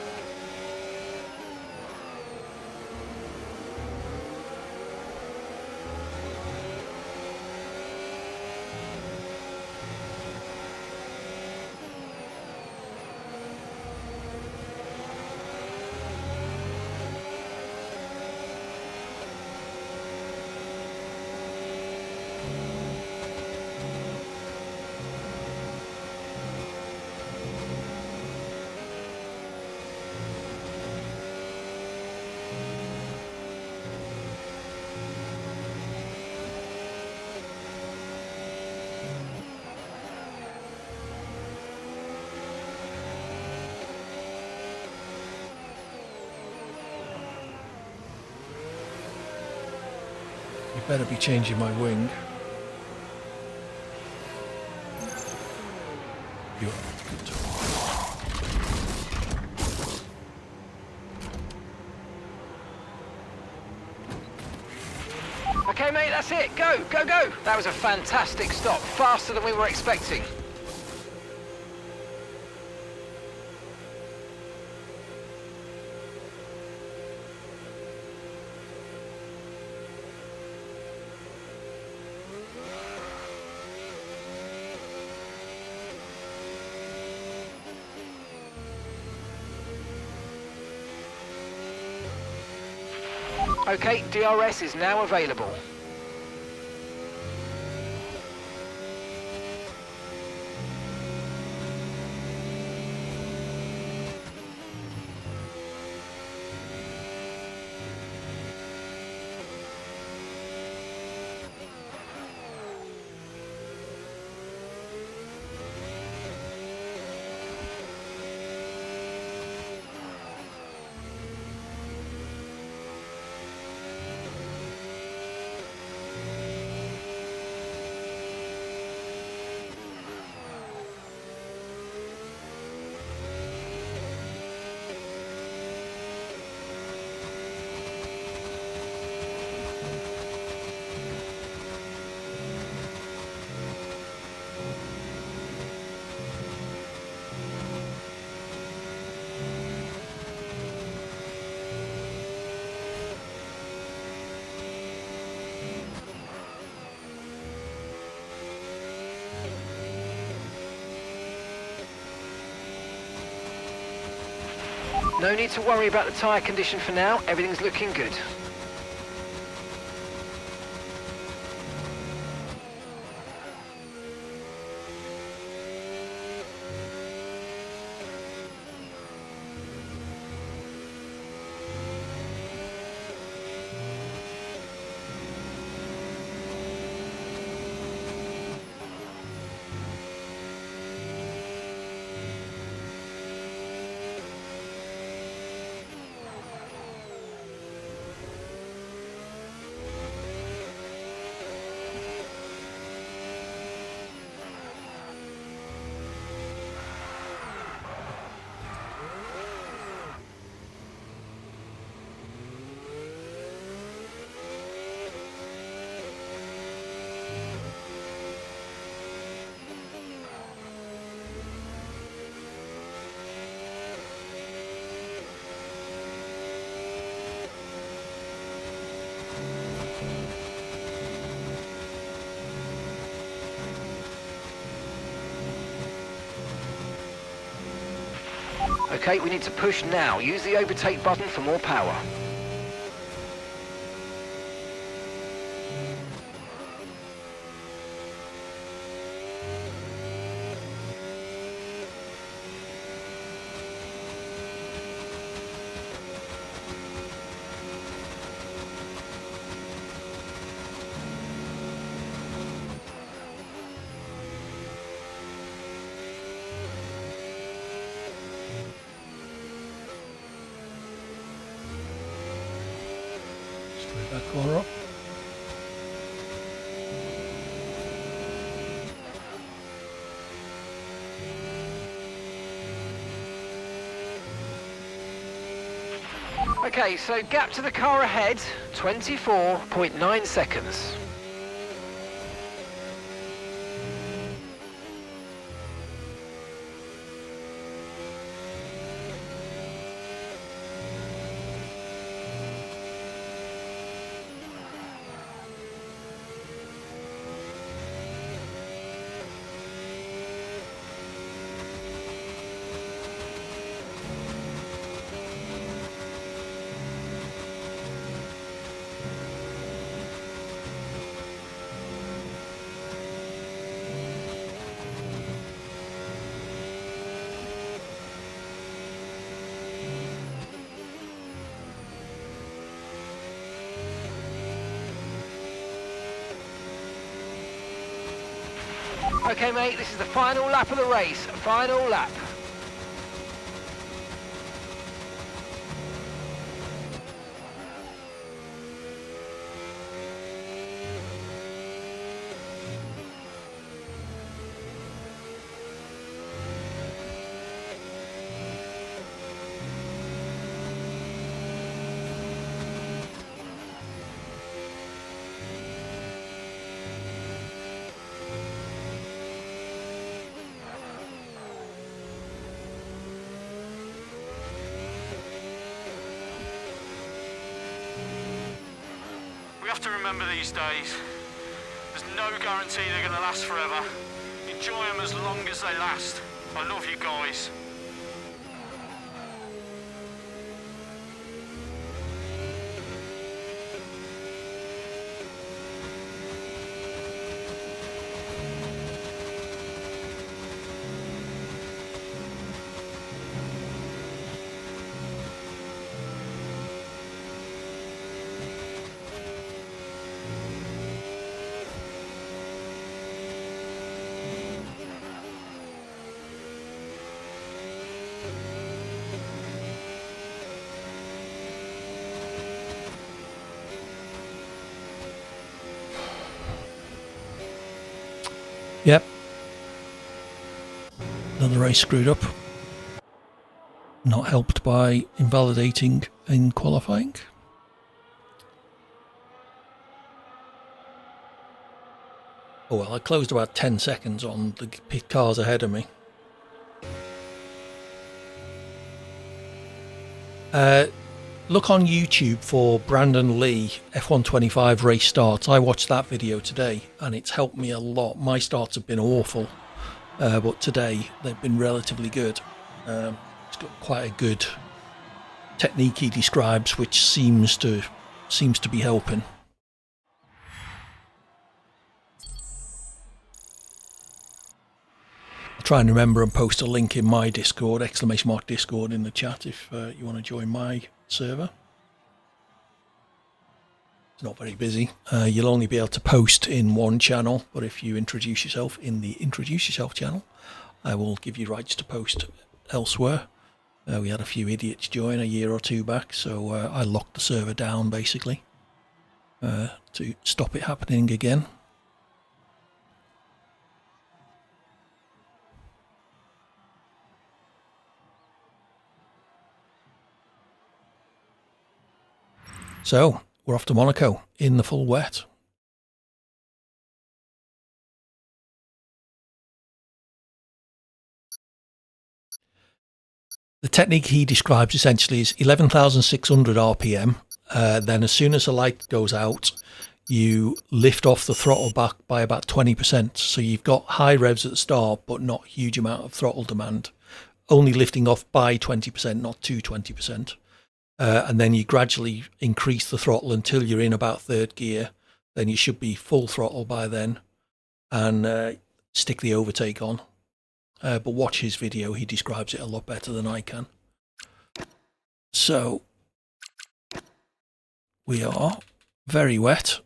You better be changing my wing. You are good to Okay, mate, that's it. Go, go, go. That was a fantastic stop. Faster than we were expecting. Okay, DRS is now available. No need to worry about the tyre condition for now. Everything's looking good. Okay, we need to push now. Use the overtake button for more power. Okay, so gap to the car ahead, 24.9 seconds. Okay, mate, this is the final lap of the race. Final lap. We have to remember these days, there's no guarantee they're going to last forever. Enjoy them as long as they last. I love you guys. Yep. Another race screwed up. Not helped by invalidating in qualifying. Oh well, I closed about 10 seconds on the pit cars ahead of me. Look on YouTube for Brandon Lee F125 race starts. I watched that video today and it's helped me a lot. My starts have been awful, but today they've been relatively good. It's got quite a good technique he describes, which seems to be helping. I'll try and remember and post a link in my Discord, ! Discord, in the chat if you want to join my server. It's not very busy. You'll only be able to post in one channel, but if you introduce yourself in the Introduce Yourself channel, I will give you rights to post elsewhere. We had a few idiots join a year or two back, so I locked the server down basically to stop it happening again. So, we're off to Monaco in the full wet. The technique he describes essentially is 11,600 RPM. Then as soon as the light goes out, you lift off the throttle back by about 20%. So you've got high revs at the start, but not a huge amount of throttle demand. Only lifting off by 20%, not to 20%. And then you gradually increase the throttle until you're in about third gear. Then you should be full throttle by then, and stick the overtake on. But watch his video, he describes it a lot better than I can. So we are very wet.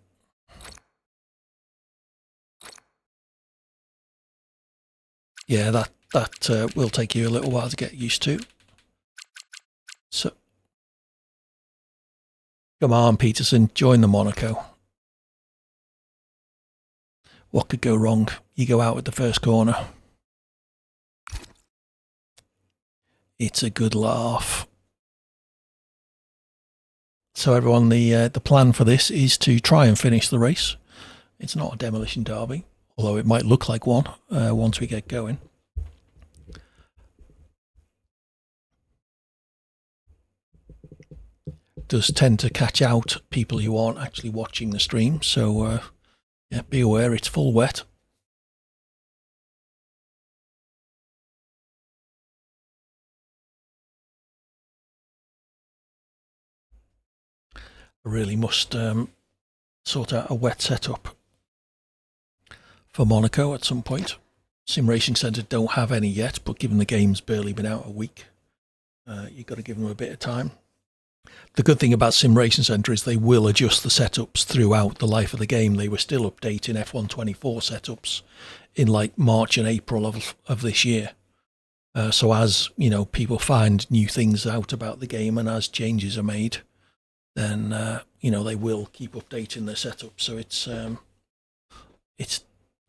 Yeah, that will take you a little while to get used to. So come on, Peterson, join the Monaco. What could go wrong? You go out at the first corner. It's a good laugh. So everyone, the plan for this is to try and finish the race. It's not a demolition derby, although it might look like one once we get going. Does tend to catch out people who aren't actually watching the stream, so yeah, be aware it's full wet. I really must sort out a wet setup for Monaco at some point. Sim Racing Centre don't have any yet, but given the game's barely been out a week, you've got to give them a bit of time. The good thing about Sim Racing Centre is they will adjust the setups throughout the life of the game. They were still updating F124 setups in like March and April of this year. So as you know, people find new things out about the game, and as changes are made, then you know, they will keep updating their setup. So it's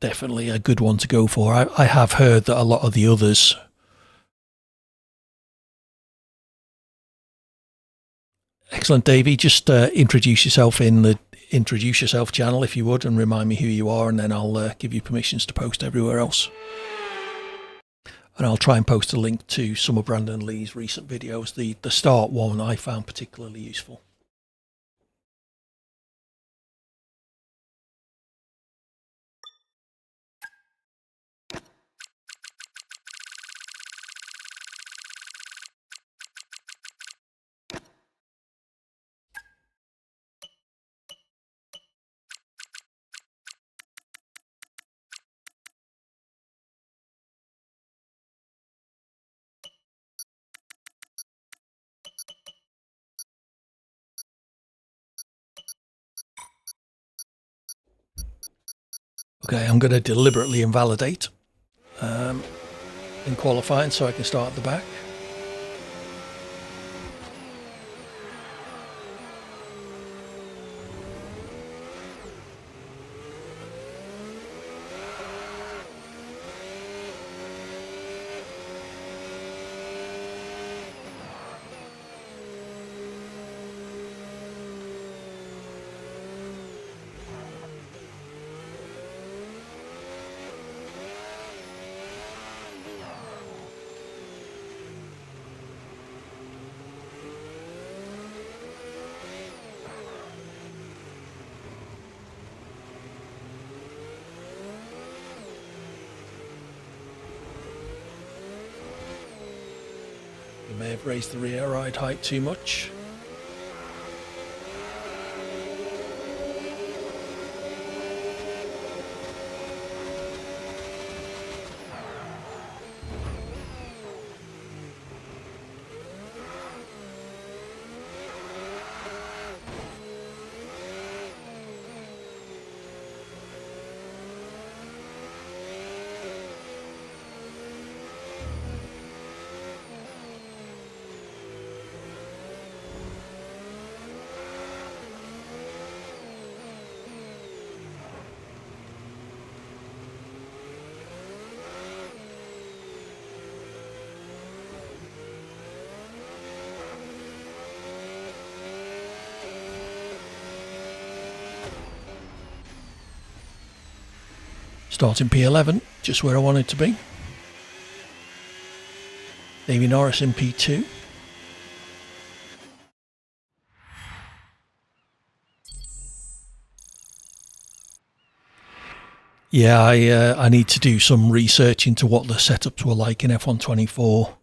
definitely a good one to go for. I have heard that a lot of the others. Excellent, Davey. Just introduce yourself in the Introduce Yourself channel, if you would, and remind me who you are, and then I'll give you permissions to post everywhere else. And I'll try and post a link to some of Brandon Lee's recent videos. The start one I found particularly useful. Okay, I'm going to deliberately invalidate in qualifying so I can start at the back. You may have raised the rear ride height too much. Starting P11, just where I wanted to be. Davey Norris in P2. Yeah, I need to do some research into what the setups were like in F124.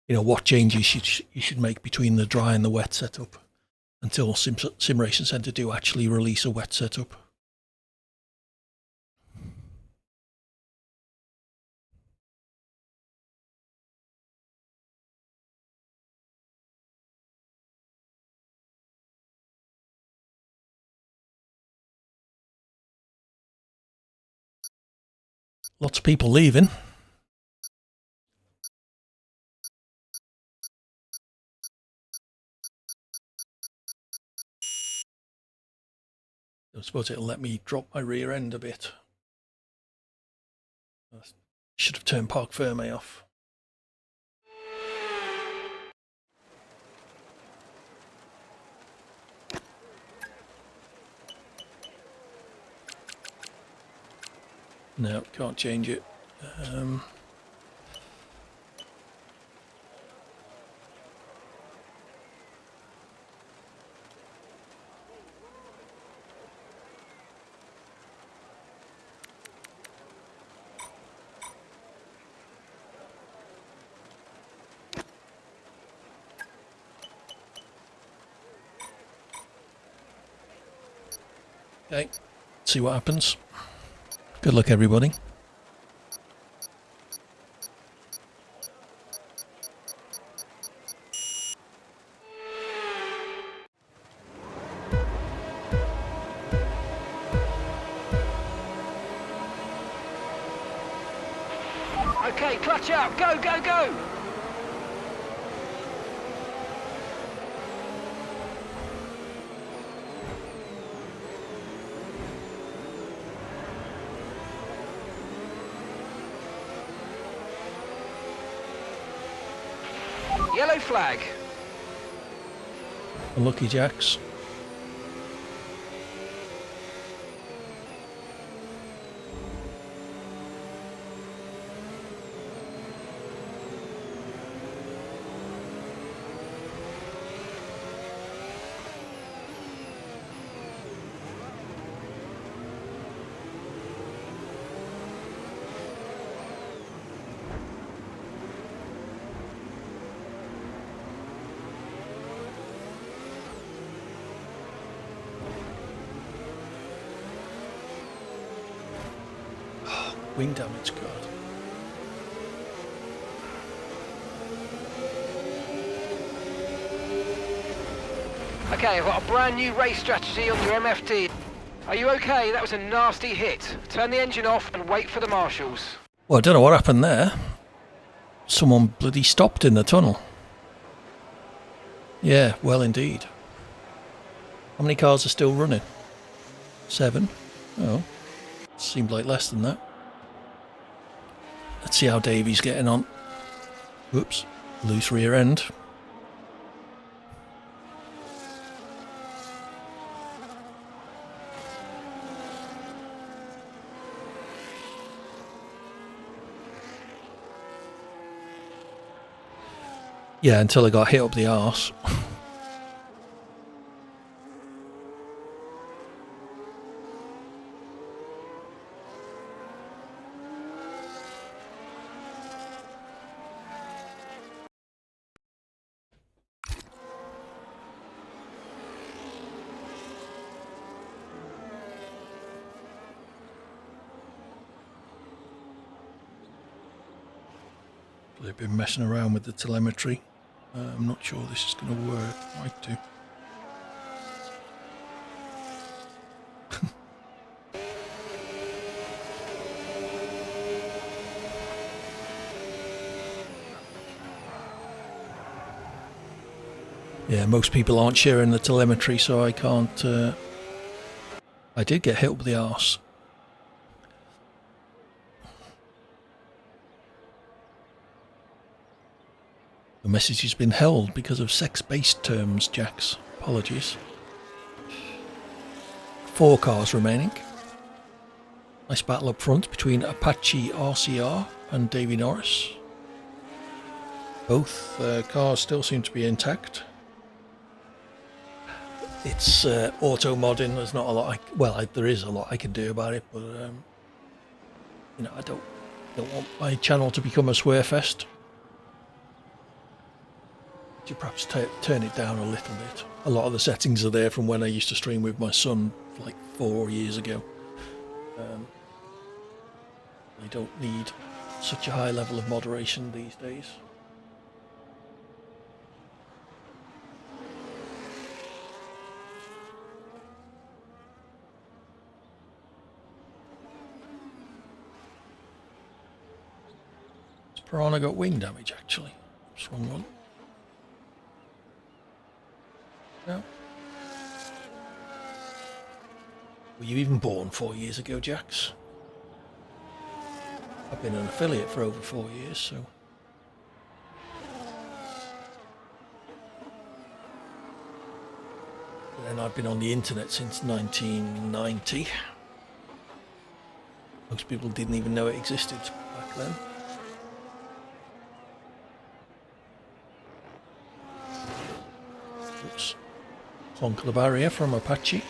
You know, what changes you should make between the dry and the wet setup until Sim Racing Centre do actually release a wet setup. Lots of people leaving. I suppose it'll let me drop my rear end a bit. I should have turned Parc Fermé off. No, can't change it. Okay, see what happens. Good luck, everybody. Okay, clutch out, go, go, go! Yellow flag. Unlucky Jacks. Wing damage, God. Okay, I've got a brand new race strategy on your MFD. Are you okay? That was a nasty hit. Turn the engine off and wait for the marshals. Well, I don't know what happened there. Someone bloody stopped in the tunnel. Yeah, well indeed. How many cars are still running? 7? Oh, seemed like less than that. Let's see how Davey's getting on. Whoops, loose rear end. Yeah, until I got hit up the arse. They've been messing around with the telemetry. I'm not sure this is going to work. Might do. Yeah, most people aren't sharing the telemetry, so I can't... I did get hit up the arse. The message has been held because of sex-based terms, Jax. Apologies. 4 cars remaining. Nice battle up front between Apache RCR and Davy Norris. Both cars still seem to be intact. It's auto modding. There's not a lot. There is a lot I can do about it, but you know, I don't want my channel to become a swear fest. You perhaps turn it down a little bit. A lot of the settings are there from when I used to stream with my son like 4 years ago. I don't need such a high level of moderation these days. Has Piranha got wing damage actually? That's wrong one. No. Were you even born 4 years ago, Jax? I've been an affiliate for over 4 years, so... And then I've been on the internet since 1990. Most people didn't even know it existed back then. Oops. Honk the barrier from Apache.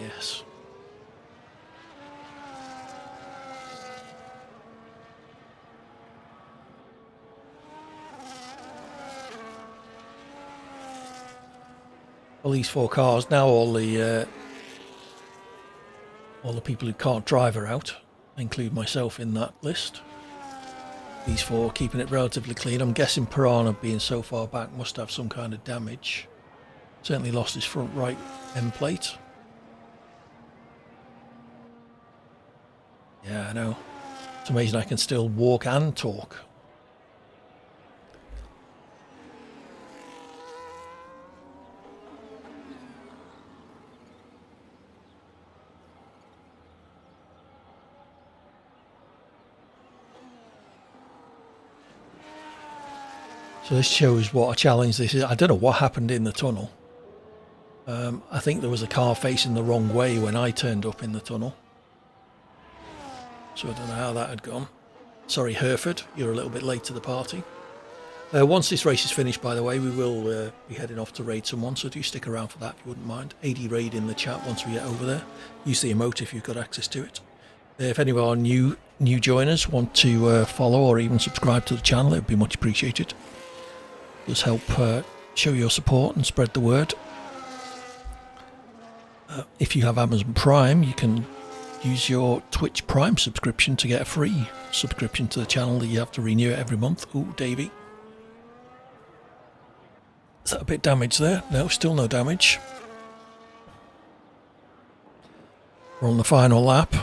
Yes. Well, these 4 cars now, all the people who can't drive are out. I include myself in that list. These 4 keeping it relatively clean. I'm guessing Piranha, being so far back, must have some kind of damage. Certainly lost his front right end plate. Yeah, I know. It's amazing I can still walk and talk. So this shows what a challenge this is. I don't know what happened in the tunnel. I think there was a car facing the wrong way when I turned up in the tunnel. So I don't know how that had gone. Sorry, Hereford, you're a little bit late to the party. Once this race is finished, by the way, we will be heading off to raid someone, so do stick around for that if you wouldn't mind. AD raid in the chat once we get over there. Use the emote if you've got access to it. If any of our new joiners want to follow or even subscribe to the channel, it would be much appreciated. It does help show your support and spread the word. If you have Amazon Prime, you can use your Twitch Prime subscription to get a free subscription to the channel. You have to renew it every month. Ooh, Davey. Is that a bit damaged there? No, still no damage. We're on the final lap.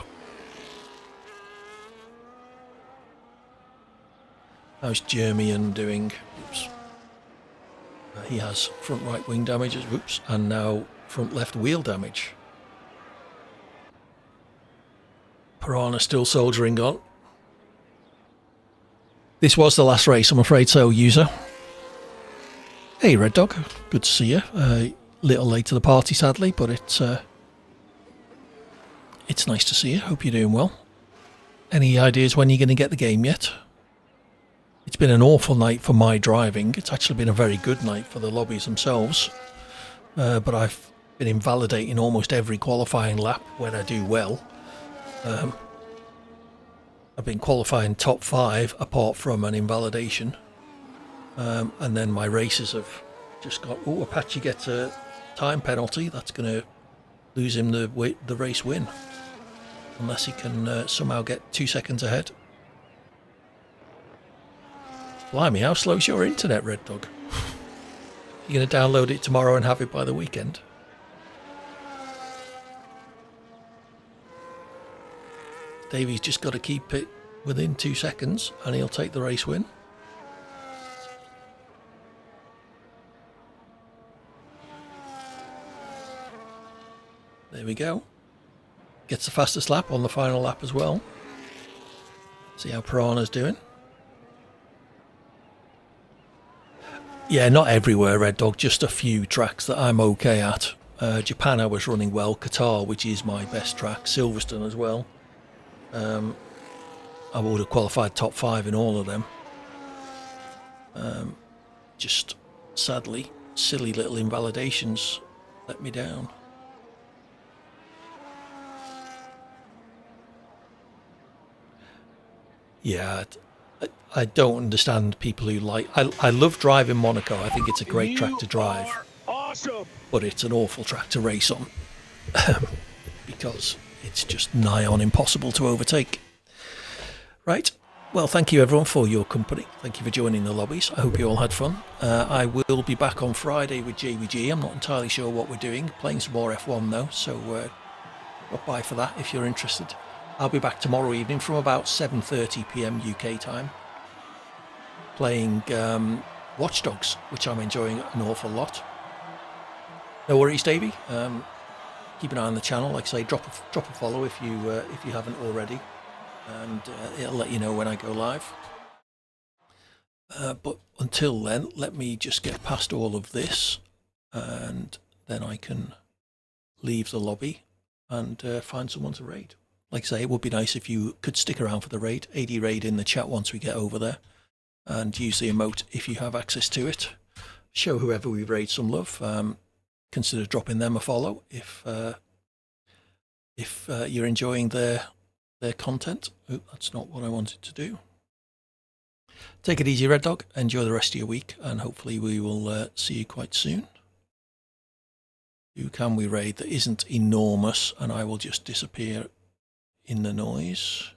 How's Jermian doing? Oops. He has front right wing damages. Whoops. And now front left wheel damage. Piranha still soldiering on. This was the last race, I'm afraid so, user. Hey, Red Dog. Good to see you. Little late to the party, sadly, but it's nice to see you. Hope you're doing well. Any ideas when you're going to get the game yet? It's been an awful night for my driving. It's actually been a very good night for the lobbies themselves. But I've been invalidating almost every qualifying lap when I do well. I've been qualifying top 5 apart from an invalidation. And then my races have just got... Oh, Apache gets a time penalty. That's going to lose him the race win. Unless he can somehow get 2 seconds ahead. Blimey, how slow's your internet, Red Dog? You're going to download it tomorrow and have it by the weekend? Davey's just got to keep it within 2 seconds and he'll take the race win. There we go. Gets the fastest lap on the final lap as well. See how Piranha's doing. Yeah, not everywhere, Red Dog, just a few tracks that I'm okay at. Japan I was running well, Qatar, which is my best track, Silverstone as well. I would have qualified top 5 in all of them. Just sadly, silly little invalidations let me down. Yeah, I don't understand people who like... I love driving Monaco. I think it's a great track to drive. Awesome. But it's an awful track to race on. Because it's just nigh on impossible to overtake. Right. Well, thank you everyone for your company. Thank you for joining the lobbies. I hope you all had fun. I will be back on Friday with JVG. I'm not entirely sure what we're doing. Playing some more F1 though. So drop by for that if you're interested. I'll be back tomorrow evening from about 7:30 p.m. UK time. Playing Watch Dogs, which I'm enjoying an awful lot. No worries, Davey. Keep an eye on the channel. Like I say, drop a follow if you haven't already, and it'll let you know when I go live. But until then, let me just get past all of this and then I can leave the lobby and find someone to raid. Like I say, it would be nice if you could stick around for the raid, AD raid in the chat once we get over there, and use the emote if you have access to it. Show whoever we raid some love. Consider dropping them a follow if you're enjoying their content. Oh, that's not what I wanted to do. Take it easy, Red Dog. Enjoy the rest of your week, and hopefully we will see you quite soon. Who can we raid that isn't enormous, and I will just disappear in the noise.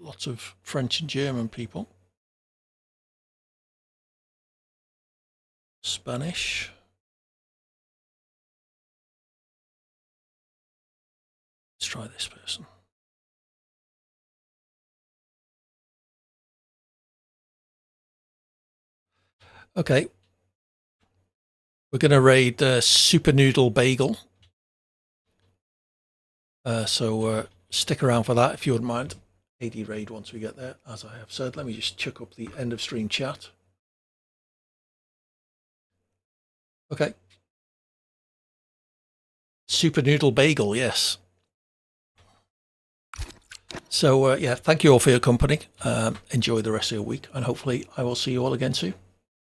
Lots of French and German people. Spanish. Let's try this person. Okay. We're going to raid Super Noodle Bagel. So stick around for that if you wouldn't mind. AD raid once we get there, as I have said. Let me just chuck up the end of stream chat. Okay. Super Noodle Bagel, yes. So yeah, thank you all for your company. Enjoy the rest of your week, and hopefully I will see you all again soon.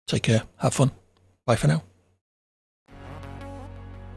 Take care. Have fun. Bye for now.